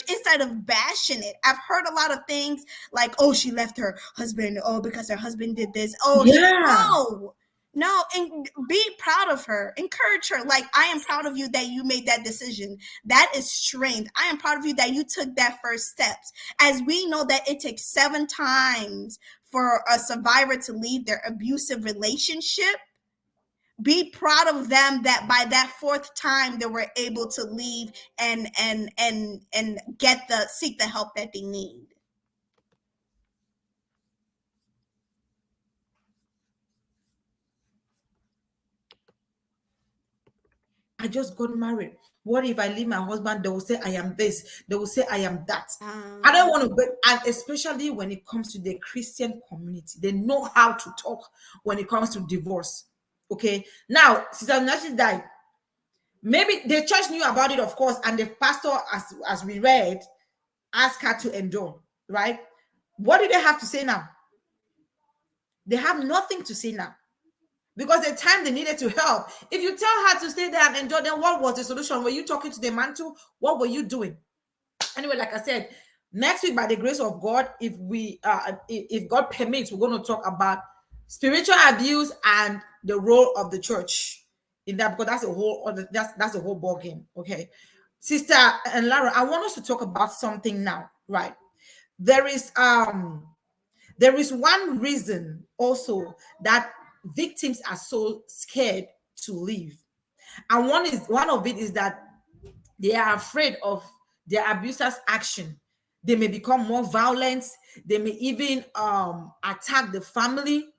instead of bashing it. I've heard a lot of things like, oh, she left her husband, oh, because her husband did this. Oh, Yeah. no. No, and be proud of her. Encourage her. Like, I am proud of you that you made that decision. That is strength. I am proud of you that you took that first steps. As we know that it takes 7 times for a survivor to leave their abusive relationship, be proud of them that by that fourth time they were able to leave and get the seek the help that they need. I just got married. What if I leave my husband? They will say I am this. They will say I am that. I don't want to, and especially when it comes to the Christian community, they know how to talk when it comes to divorce. Okay. Now, Sister Nashi died. Maybe the church knew about it, of course, and the pastor, as we read, asked her to endure. Right? What do they have to say now? They have nothing to say now. Because the time they needed to help. If you tell her to stay there and endure, then what was the solution? Were you talking to the man too? What were you doing? Anyway, like I said, next week, by the grace of God, if God permits, we're going to talk about spiritual abuse and the role of the church in that, because that's a whole other, that's a whole ball game. Okay, Sister and Lara, I want us to talk about something now, right? There is one reason also that victims are so scared to leave. And one of it is that they are afraid of their abuser's action. They may become more violent. They may even attack the family,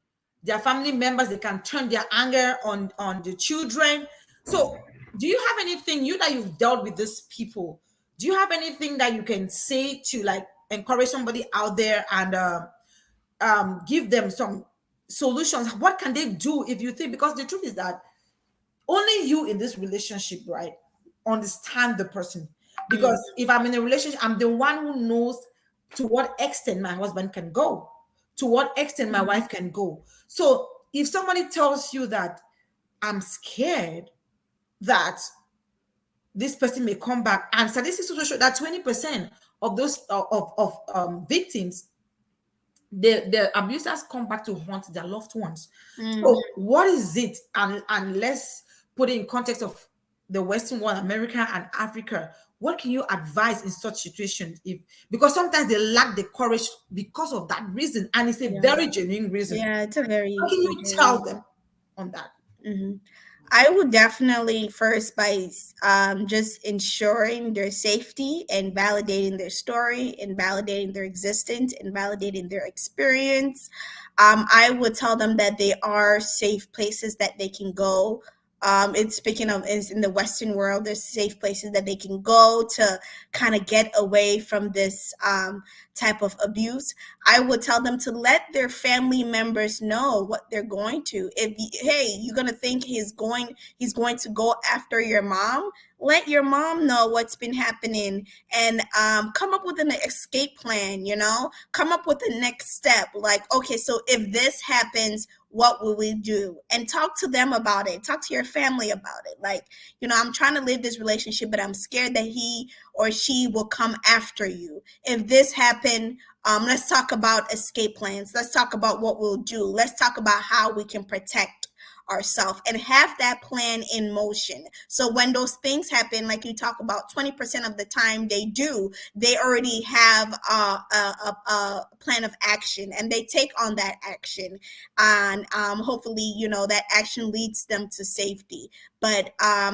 their family members. They can turn their anger on the children. So do you have anything, you that you've dealt with these people, do you have anything that you can say to like encourage somebody out there and give them some solutions? What can they do if you think, because the truth is that only you in this relationship, right, understand the person. Because if I'm in a relationship, I'm the one who knows to what extent my husband can go, to what extent my wife can go. So if somebody tells you that I'm scared that this person may come back, and statistics also show that 20% of those victims, the abusers come back to haunt their loved ones. So what is it? And let's put it in context of the Western world, America and Africa. What can you advise in such situations? If, because sometimes they lack the courage because of that reason, and it's a very genuine reason. Yeah, it's a What very can you legit tell them reason. on that? I would definitely first by just ensuring their safety and validating their story and validating their existence and validating their experience. I would tell them that they are safe places that they can go. It's speaking of is in the Western world, there's safe places that they can go to kind of get away from this type of abuse. I would tell them to let their family members know what they're going to. If hey, you're gonna think he's going to go after your mom, let your mom know what's been happening and come up with an escape plan. Come up with the next step. Like, okay, so if this happens, what will we do? And talk to them about it. Talk to your family about it. Like, I'm trying to live this relationship, but I'm scared that he or she will come after you. If this happened, let's talk about escape plans. Let's talk about what we'll do. Let's talk about how we can protect ourselves and have that plan in motion. So when those things happen, like you talk about, 20% of the time they already have a plan of action and they take on that action. And hopefully, that action leads them to safety. But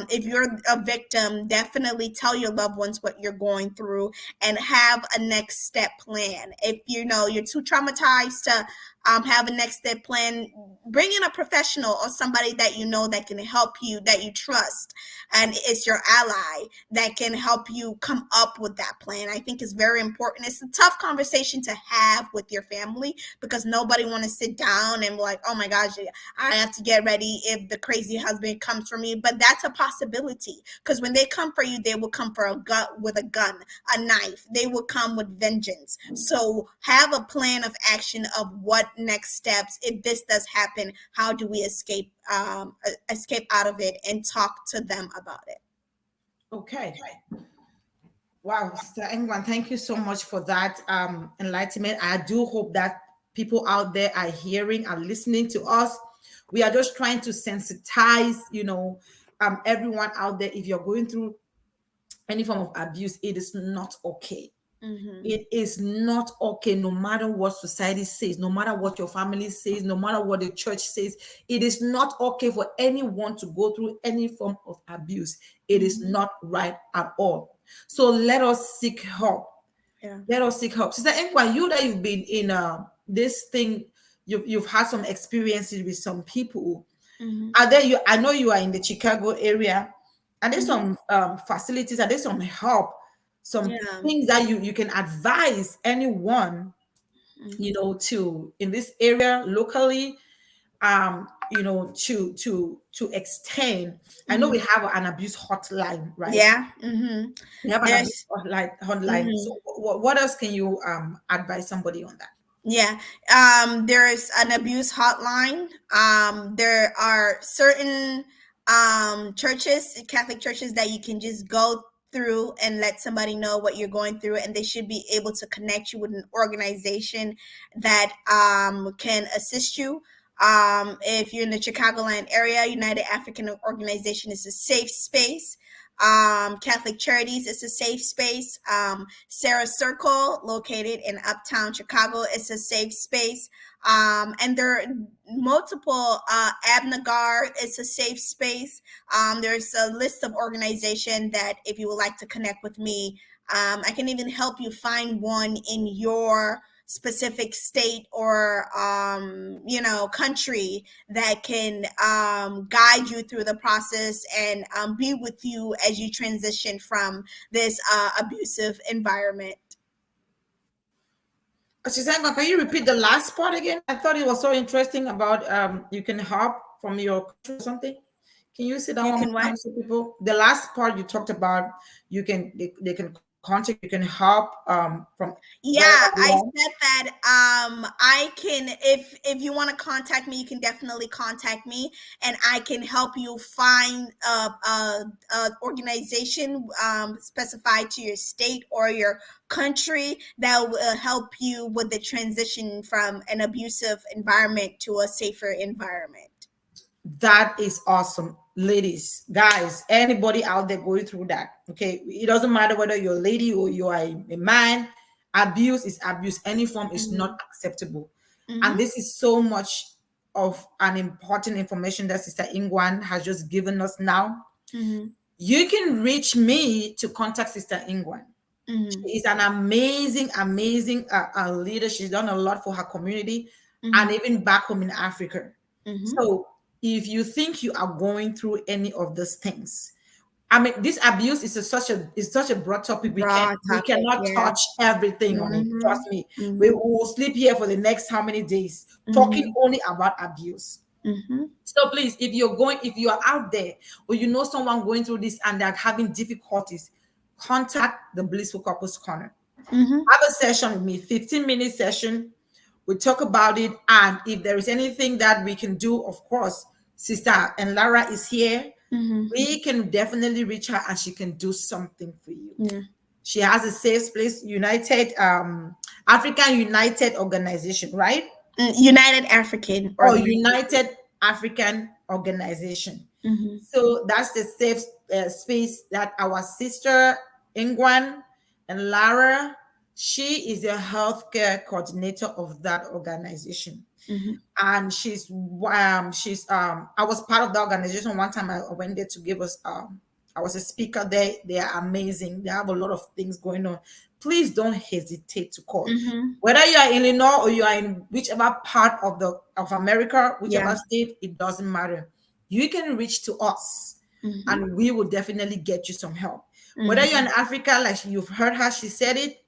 if you're a victim, definitely tell your loved ones what you're going through and have a next step plan. If you're too traumatized to have a next step plan, bring in a professional or somebody that that can help you, that you trust, and it's your ally that can help you come up with that plan. I think is very important. It's a tough conversation to have with your family because nobody want to sit down and be like, oh my gosh, I have to get ready if the crazy husband comes for me. But that's a possibility, because when they come for you, they will come for with a gun, a knife. They will come with vengeance. So have a plan of action of what next steps. If this does happen, how do we escape out of it, and talk to them about it. Okay. Wow, Sister Engwan, thank you so much for that enlightenment. I do hope that people out there are hearing and listening to us. We are just trying to sensitize, everyone out there. If you're going through any form of abuse, it is not okay. Mm-hmm. It is not okay, no matter what society says, no matter what your family says, no matter what the church says. It is not okay for anyone to go through any form of abuse. It is Mm-hmm. not right at all. So let us seek help. Yeah. Let us seek help. Sister Enkwa, you that you've been in this thing, you've had some experiences with some people. Mm-hmm. Are there, you I know you are in the Chicago area. Are there Mm-hmm. some facilities? Are there some help? Some Yeah. things that you can advise anyone, to in this area locally, to extend. I know Mm-hmm. we have an abuse hotline, right? Yeah. Mm-hmm. We have an abuse There's hotline. So mm-hmm. what else can you advise somebody on that? Yeah. There is an abuse hotline. There are certain churches, Catholic churches, that you can just go through and let somebody know what you're going through, and they should be able to connect you with an organization that can assist you. If you're in the Chicagoland area, United African Organization is a safe space. Catholic Charities is a safe space. Sarah Circle, located in Uptown Chicago, is a safe space. And there are multiple. Abnagar is a safe space. There's a list of organization that, if you would like to connect with me, I can even help you find one in your specific state or country that can guide you through the process and be with you as you transition from this abusive environment. Susanna, can you repeat the last part again? I thought it was so interesting about you can help from your country or something. Can you say that You one can more what? time so people? The last part you talked about, they can contact, you can help from Yeah, wherever you I are. said that I can, if you want to contact me, you can definitely contact me, and I can help you find a organization specified to your state or your country that will help you with the transition from an abusive environment to a safer environment. That is awesome. Ladies, guys, anybody out there going through that, okay? It doesn't matter whether you're a lady or you are a man. Abuse is abuse. Any form is not Mm-hmm. acceptable. And Mm-hmm. this is so much of an important information that Sister Ingwan has just given us now. Mm-hmm. You can reach me to contact Sister Ingwan. Mm-hmm. She is an amazing, amazing leader. She's done a lot for her community and Mm-hmm. even back home in Africa. Mm-hmm. So if you think you are going through any of those things, I mean, this abuse is such a broad topic. Broad We topic, cannot yeah. touch everything on it. Trust Mm-hmm. me. We Mm-hmm. will sleep here for the next how many days talking Mm-hmm. only about abuse. Mm-hmm. So please, if you are out there or you know someone going through this and they're having difficulties, contact the Blissful Couples Corner. Mm-hmm. Have a session with me, 15-minute session. We talk about it, and if there is anything that we can do, of course, Sister and Lara is here. Mm-hmm. We can definitely reach her, and she can do something for you. Yeah. She has a safe place, United African United Organization, right? United African Or Organization. United African Organization. Mm-hmm. So that's the safe space that our sister Ingwan and Lara, she is the healthcare coordinator of that organization. Mm-hmm. And I was part of the organization one time. I went there to give us I was a speaker there. They are amazing. They have a lot of things going on. Please don't hesitate to call. Mm-hmm. Whether you are in Illinois or you are in whichever part of America, Yeah. whichever state, it doesn't matter. You can reach to us Mm-hmm. and we will definitely get you some help. Whether you're Mm-hmm. in Africa, like you've heard her, she said it,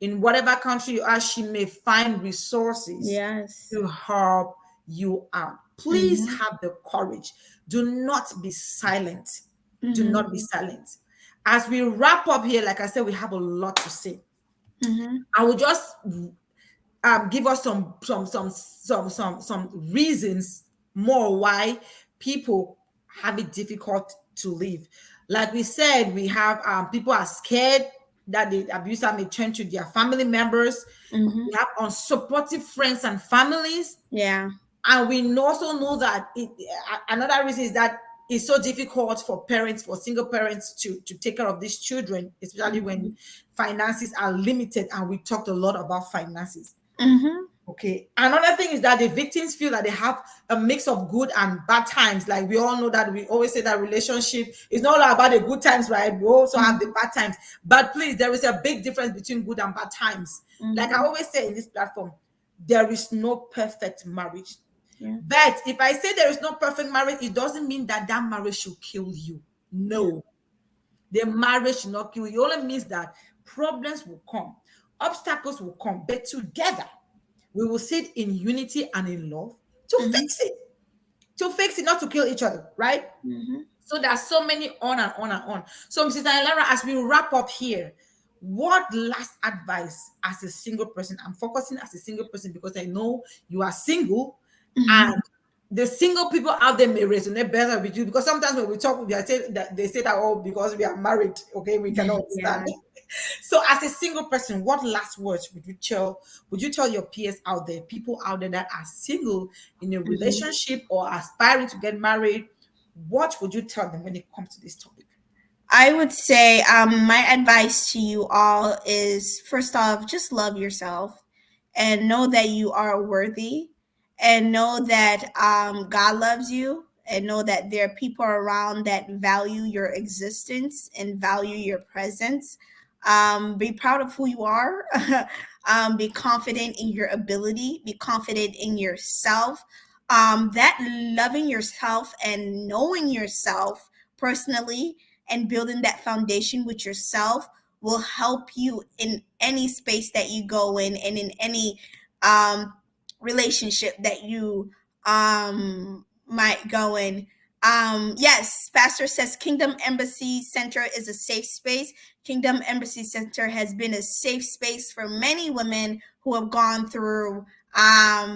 in whatever country you are, she may find resources Yes. to help you out. Please Mm-hmm. have the courage. Do not be silent. Do Mm-hmm. not be silent. As we wrap up here, like I said, we have a lot to say. Mm-hmm. I will just give us some reasons more why people have it difficult to live. Like we said, we have people are scared that the abuser may turn to their family members. Mm-hmm. We have unsupportive friends and families. Yeah. And we also know that another reason is that it's so difficult for parents, for single parents, to take care of these children, especially when finances are limited. And we talked a lot about finances. Mm-hmm. Okay. Another thing is that the victims feel that they have a mix of good and bad times. Like we all know that we always say that relationship is not all about the good times, right? We also have the bad times. But please, there is a big difference between good and bad times. Like I Mm-hmm. always say in this platform, there is no perfect marriage. Yeah. But if I say there is no perfect marriage, it doesn't mean that that marriage should kill you. Yeah. No, the marriage should not kill you. It only means that problems will come, obstacles will come, but together we will sit in unity and in love to Mm-hmm. fix it. To fix it, not to kill each other, right? Mm-hmm. So there's so many on and on and on. So, Mrs. Lara, as we wrap up here, what last advice as a single person? I'm focusing as a single person because I know you are single, Mm-hmm. and the single people out there may resonate better with you, because sometimes when we talk, they say that, oh, because we are married, okay, we cannot understand. Yeah. So, as a single person, what last words would you tell your peers out there, people out there that are single in a Mm-hmm. relationship or aspiring to get married? What would you tell them when it comes to this topic? I would say my advice to you all is, first off, just love yourself and know that you are worthy, and know that God loves you, and know that there are people around that value your existence and value your presence. Be proud of who you are. Be confident in your ability. Be confident in yourself. That loving yourself and knowing yourself personally and building that foundation with yourself will help you in any space that you go in, and in any um, relationship that you might go in. Yes, Pastor says Kingdom Embassy Center is a safe space. Kingdom Embassy Center has been a safe space for many women who have gone through all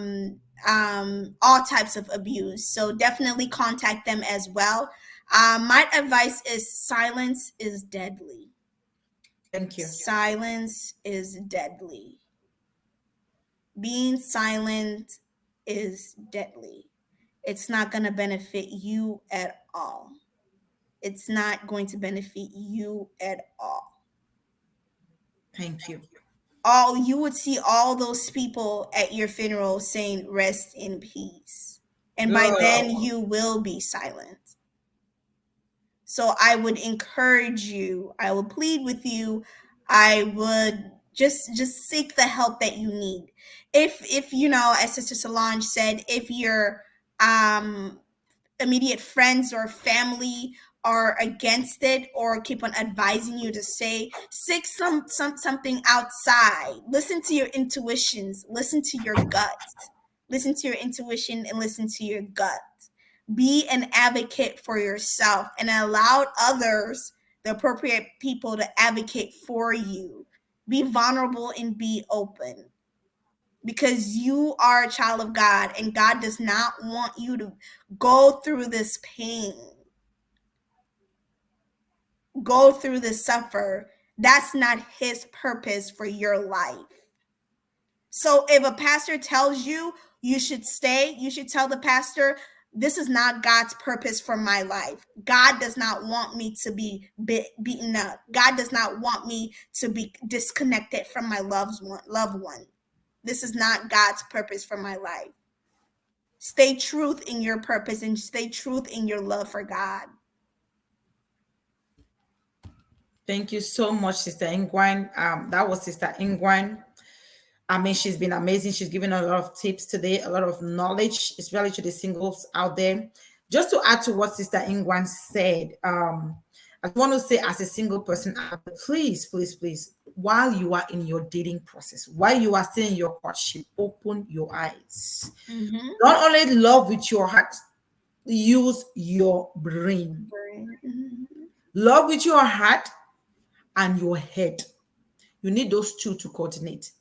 types of abuse. So definitely contact them as well. My advice is silence is deadly. Thank you. Silence is deadly. Being silent is deadly. It's not going to benefit you at all. It's not going to benefit you at all. Thank you. All you would see all those people at your funeral saying rest in peace. And by then Girl. you will be silent. So I would encourage you, I would plead with you, I would just seek the help that you need. If you know, as Sister Solange said, if your immediate friends or family are against it or keep on advising you to say, seek something outside. Listen to your intuitions, listen to your gut. Listen to your intuition and listen to your gut. Be an advocate for yourself and allow others, the appropriate people, to advocate for you. Be vulnerable and be open, because you are a child of God and God does not want you to go through this pain, go through this suffer. That's not his purpose for your life. So if a pastor tells you you should stay, you should tell the pastor, this is not God's purpose for my life. God does not want me to be beaten up. God does not want me to be disconnected from my loved one. This is not God's purpose for my life. Stay truth in your purpose and stay truth in your love for God. Thank you so much, Sister Ingwan. That was Sister Ingwan. I mean, she's been amazing. She's given a lot of tips today, a lot of knowledge, especially to the singles out there. Just to add to what Sister Ingwan said, I want to say, as a single person, please, please, please, while you are in your dating process, while you are still in your courtship, open your eyes. Mm-hmm. Don't only love with your heart, use your brain. Mm-hmm. Love with your heart and your head. You need those two to coordinate.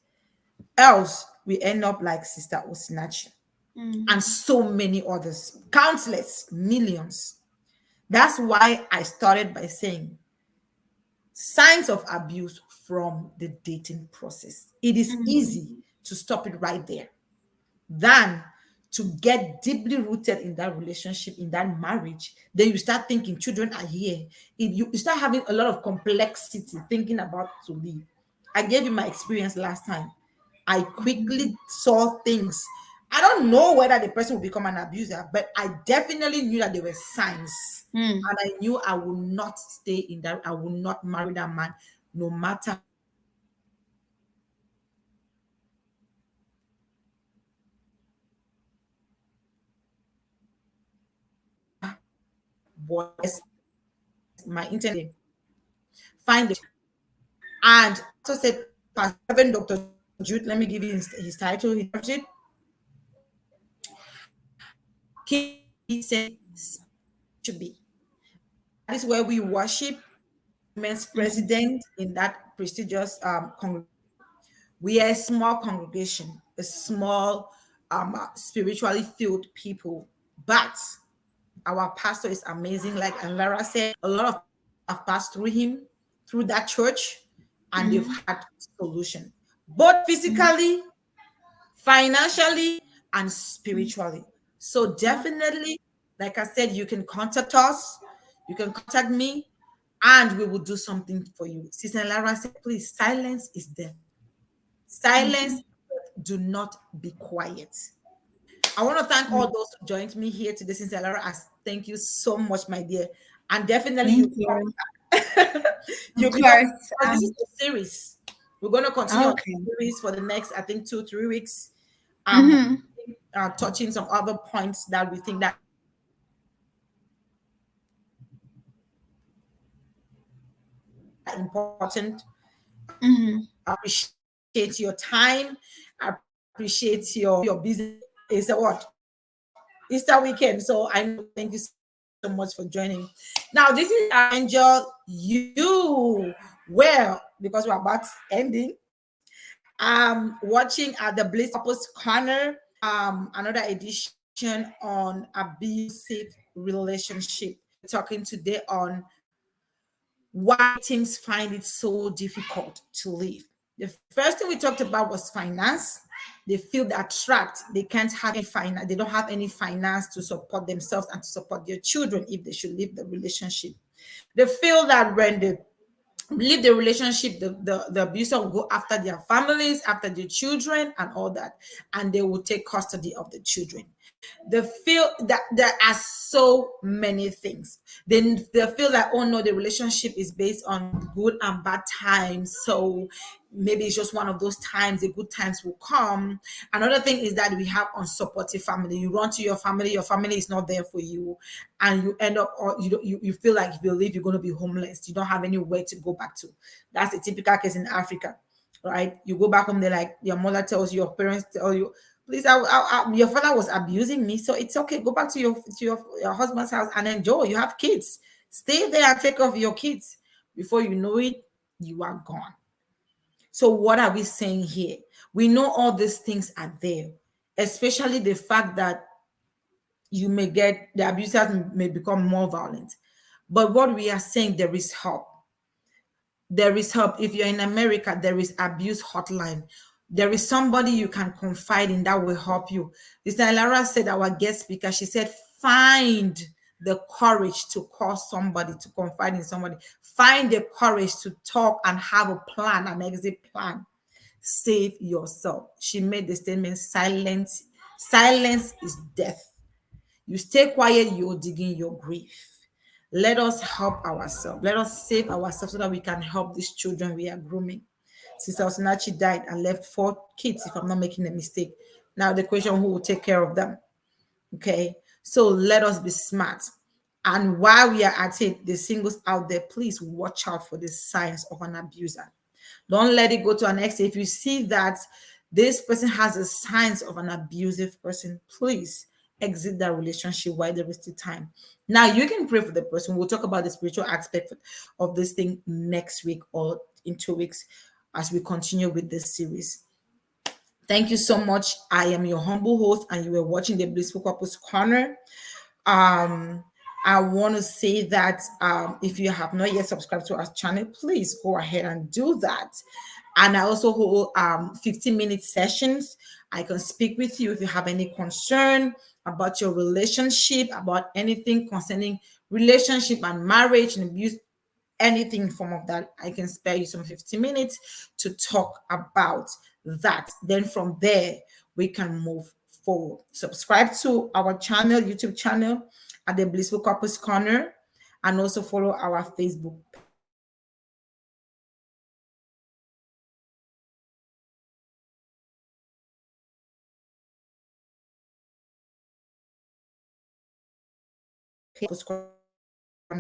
Else, we end up like Sister Osinachi and Mm-hmm. so many others, countless, millions. That's why I started by saying signs of abuse from the dating process. It is easy Mm-hmm. to stop it right there than to get deeply rooted in that relationship, in that marriage, then you start thinking children are here. You start having a lot of complexity thinking about to leave. I gave you my experience last time. I quickly saw things. I don't know whether the person will become an abuser, but I definitely knew that there were signs. Mm. And I knew I would not stay in that, I would not marry that man, no matter what my internet find it. And also said, Reverend Dr. Jude, let me give you his title. He it. He said, should be. That is where we worship women's Mhm. president in that prestigious congregation. We are a small congregation, a small, spiritually filled people, but our pastor is amazing. Like Lara said, a lot of have passed through him, through that church, and they've Mhm. had solution, both Mhm. physically, financially, and Mhm. spiritually. So Yeah. definitely, like I said, you can contact us, you can contact me, and we will do something for you. Sister Lara said, please, silence is death. Silence, Mhm. do not be quiet. I want to thank all Mm. those who joined me here today, Sister Lara. Thank you so much, my dear. And definitely Thank you you. come. Of You'll be back course. because this is a series. We're going to continue on Okay. the series for the next, I think, 2-3 weeks. Um, Mhm. touching some other points that we think that are important. Mhm. Appreciate your time. Appreciate your business. It's a what? Easter weekend. So I know. Thank you so much for joining. Now this is Angel. You well because we're about ending. Watching at the Bliss Couples Corner. Another edition on abusive relationship. We're talking today on why teams find it so difficult to leave. The first thing we talked about was finance. They feel that trapped. They can't have any finance. They don't have any finance to support themselves and to support their children if they should leave the relationship. They feel that when they leave the relationship, the abuser will go after their families, after their children, and all that, and they will take custody of the children. They feel that there are so many things. They feel like, oh no, the relationship is based on good and bad times. So maybe it's just one of those times, the good times will come. Another thing is that we have unsupportive family. You run to your family is not there for you, and you end up, or you feel like if you leave, you're going to be homeless. You don't have anywhere to go back to. That's a typical case in Africa, right? You go back home, they're like, your mother tells you, your parents tell you, please, your father was abusing me, so it's okay. Go back to your husband's house and enjoy. You have kids. Stay there and take care of your kids. Before you know it, you are gone. So what are we saying here? We know all these things are there, especially the fact that you may get the abusers may become more violent. But what we are saying, there is help. There is help. If you're in America, there is abuse hotline. There is somebody you can confide in that will help you. Sister Lara said, our guest speaker, she said, find the courage to call somebody, to confide in somebody. Find the courage to talk and have a plan, an exit plan. Save yourself. She made the statement, silence is death. You stay quiet, you're digging your grave. Let us help ourselves. Let us save ourselves so that we can help these children we are grooming. Sister Osinachi died and left 4 kids, if I'm not making a mistake. Now the question, who will take care of them? Okay. So let us be smart. And while we are at it, the singles out there, please watch out for the signs of an abuser. Don't let it go to an extent. If you see that this person has the signs of an abusive person, please exit that relationship while there is still time. Now you can pray for the person. We'll talk about the spiritual aspect of this thing next week or in 2 weeks as we continue with this series. Thank you so much. I am your humble host, and you were watching the Blissful Couples Corner. Um, I want to say that if you have not yet subscribed to our channel, please go ahead and do that. And I also hold 15-minute sessions. I can speak with you if you have any concern about your relationship, about anything concerning relationship and marriage and abuse, anything in form of that. I can spare you some 15 minutes to talk about that. Then from there, we can move forward. Subscribe to our channel, YouTube channel at the Blissful Couples Corner, and also follow our Facebook page.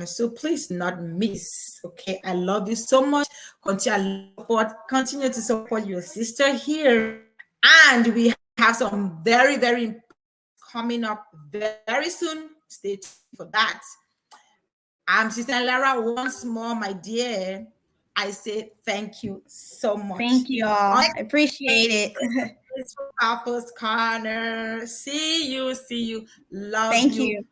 So please not miss. Okay, I love you so much. Continue to support your sister here, and we have some very important topics coming up very soon. Stay tuned for that. Sister Lara, once more, my dear, I say thank you so much. Thank you all. I appreciate it. Papa's Corner. See you. Thank you.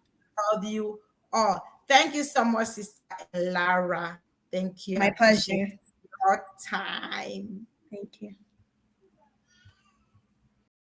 Love you all. Thank you so much, Sister Lara. Thank you. I My appreciate pleasure. your time. Thank you.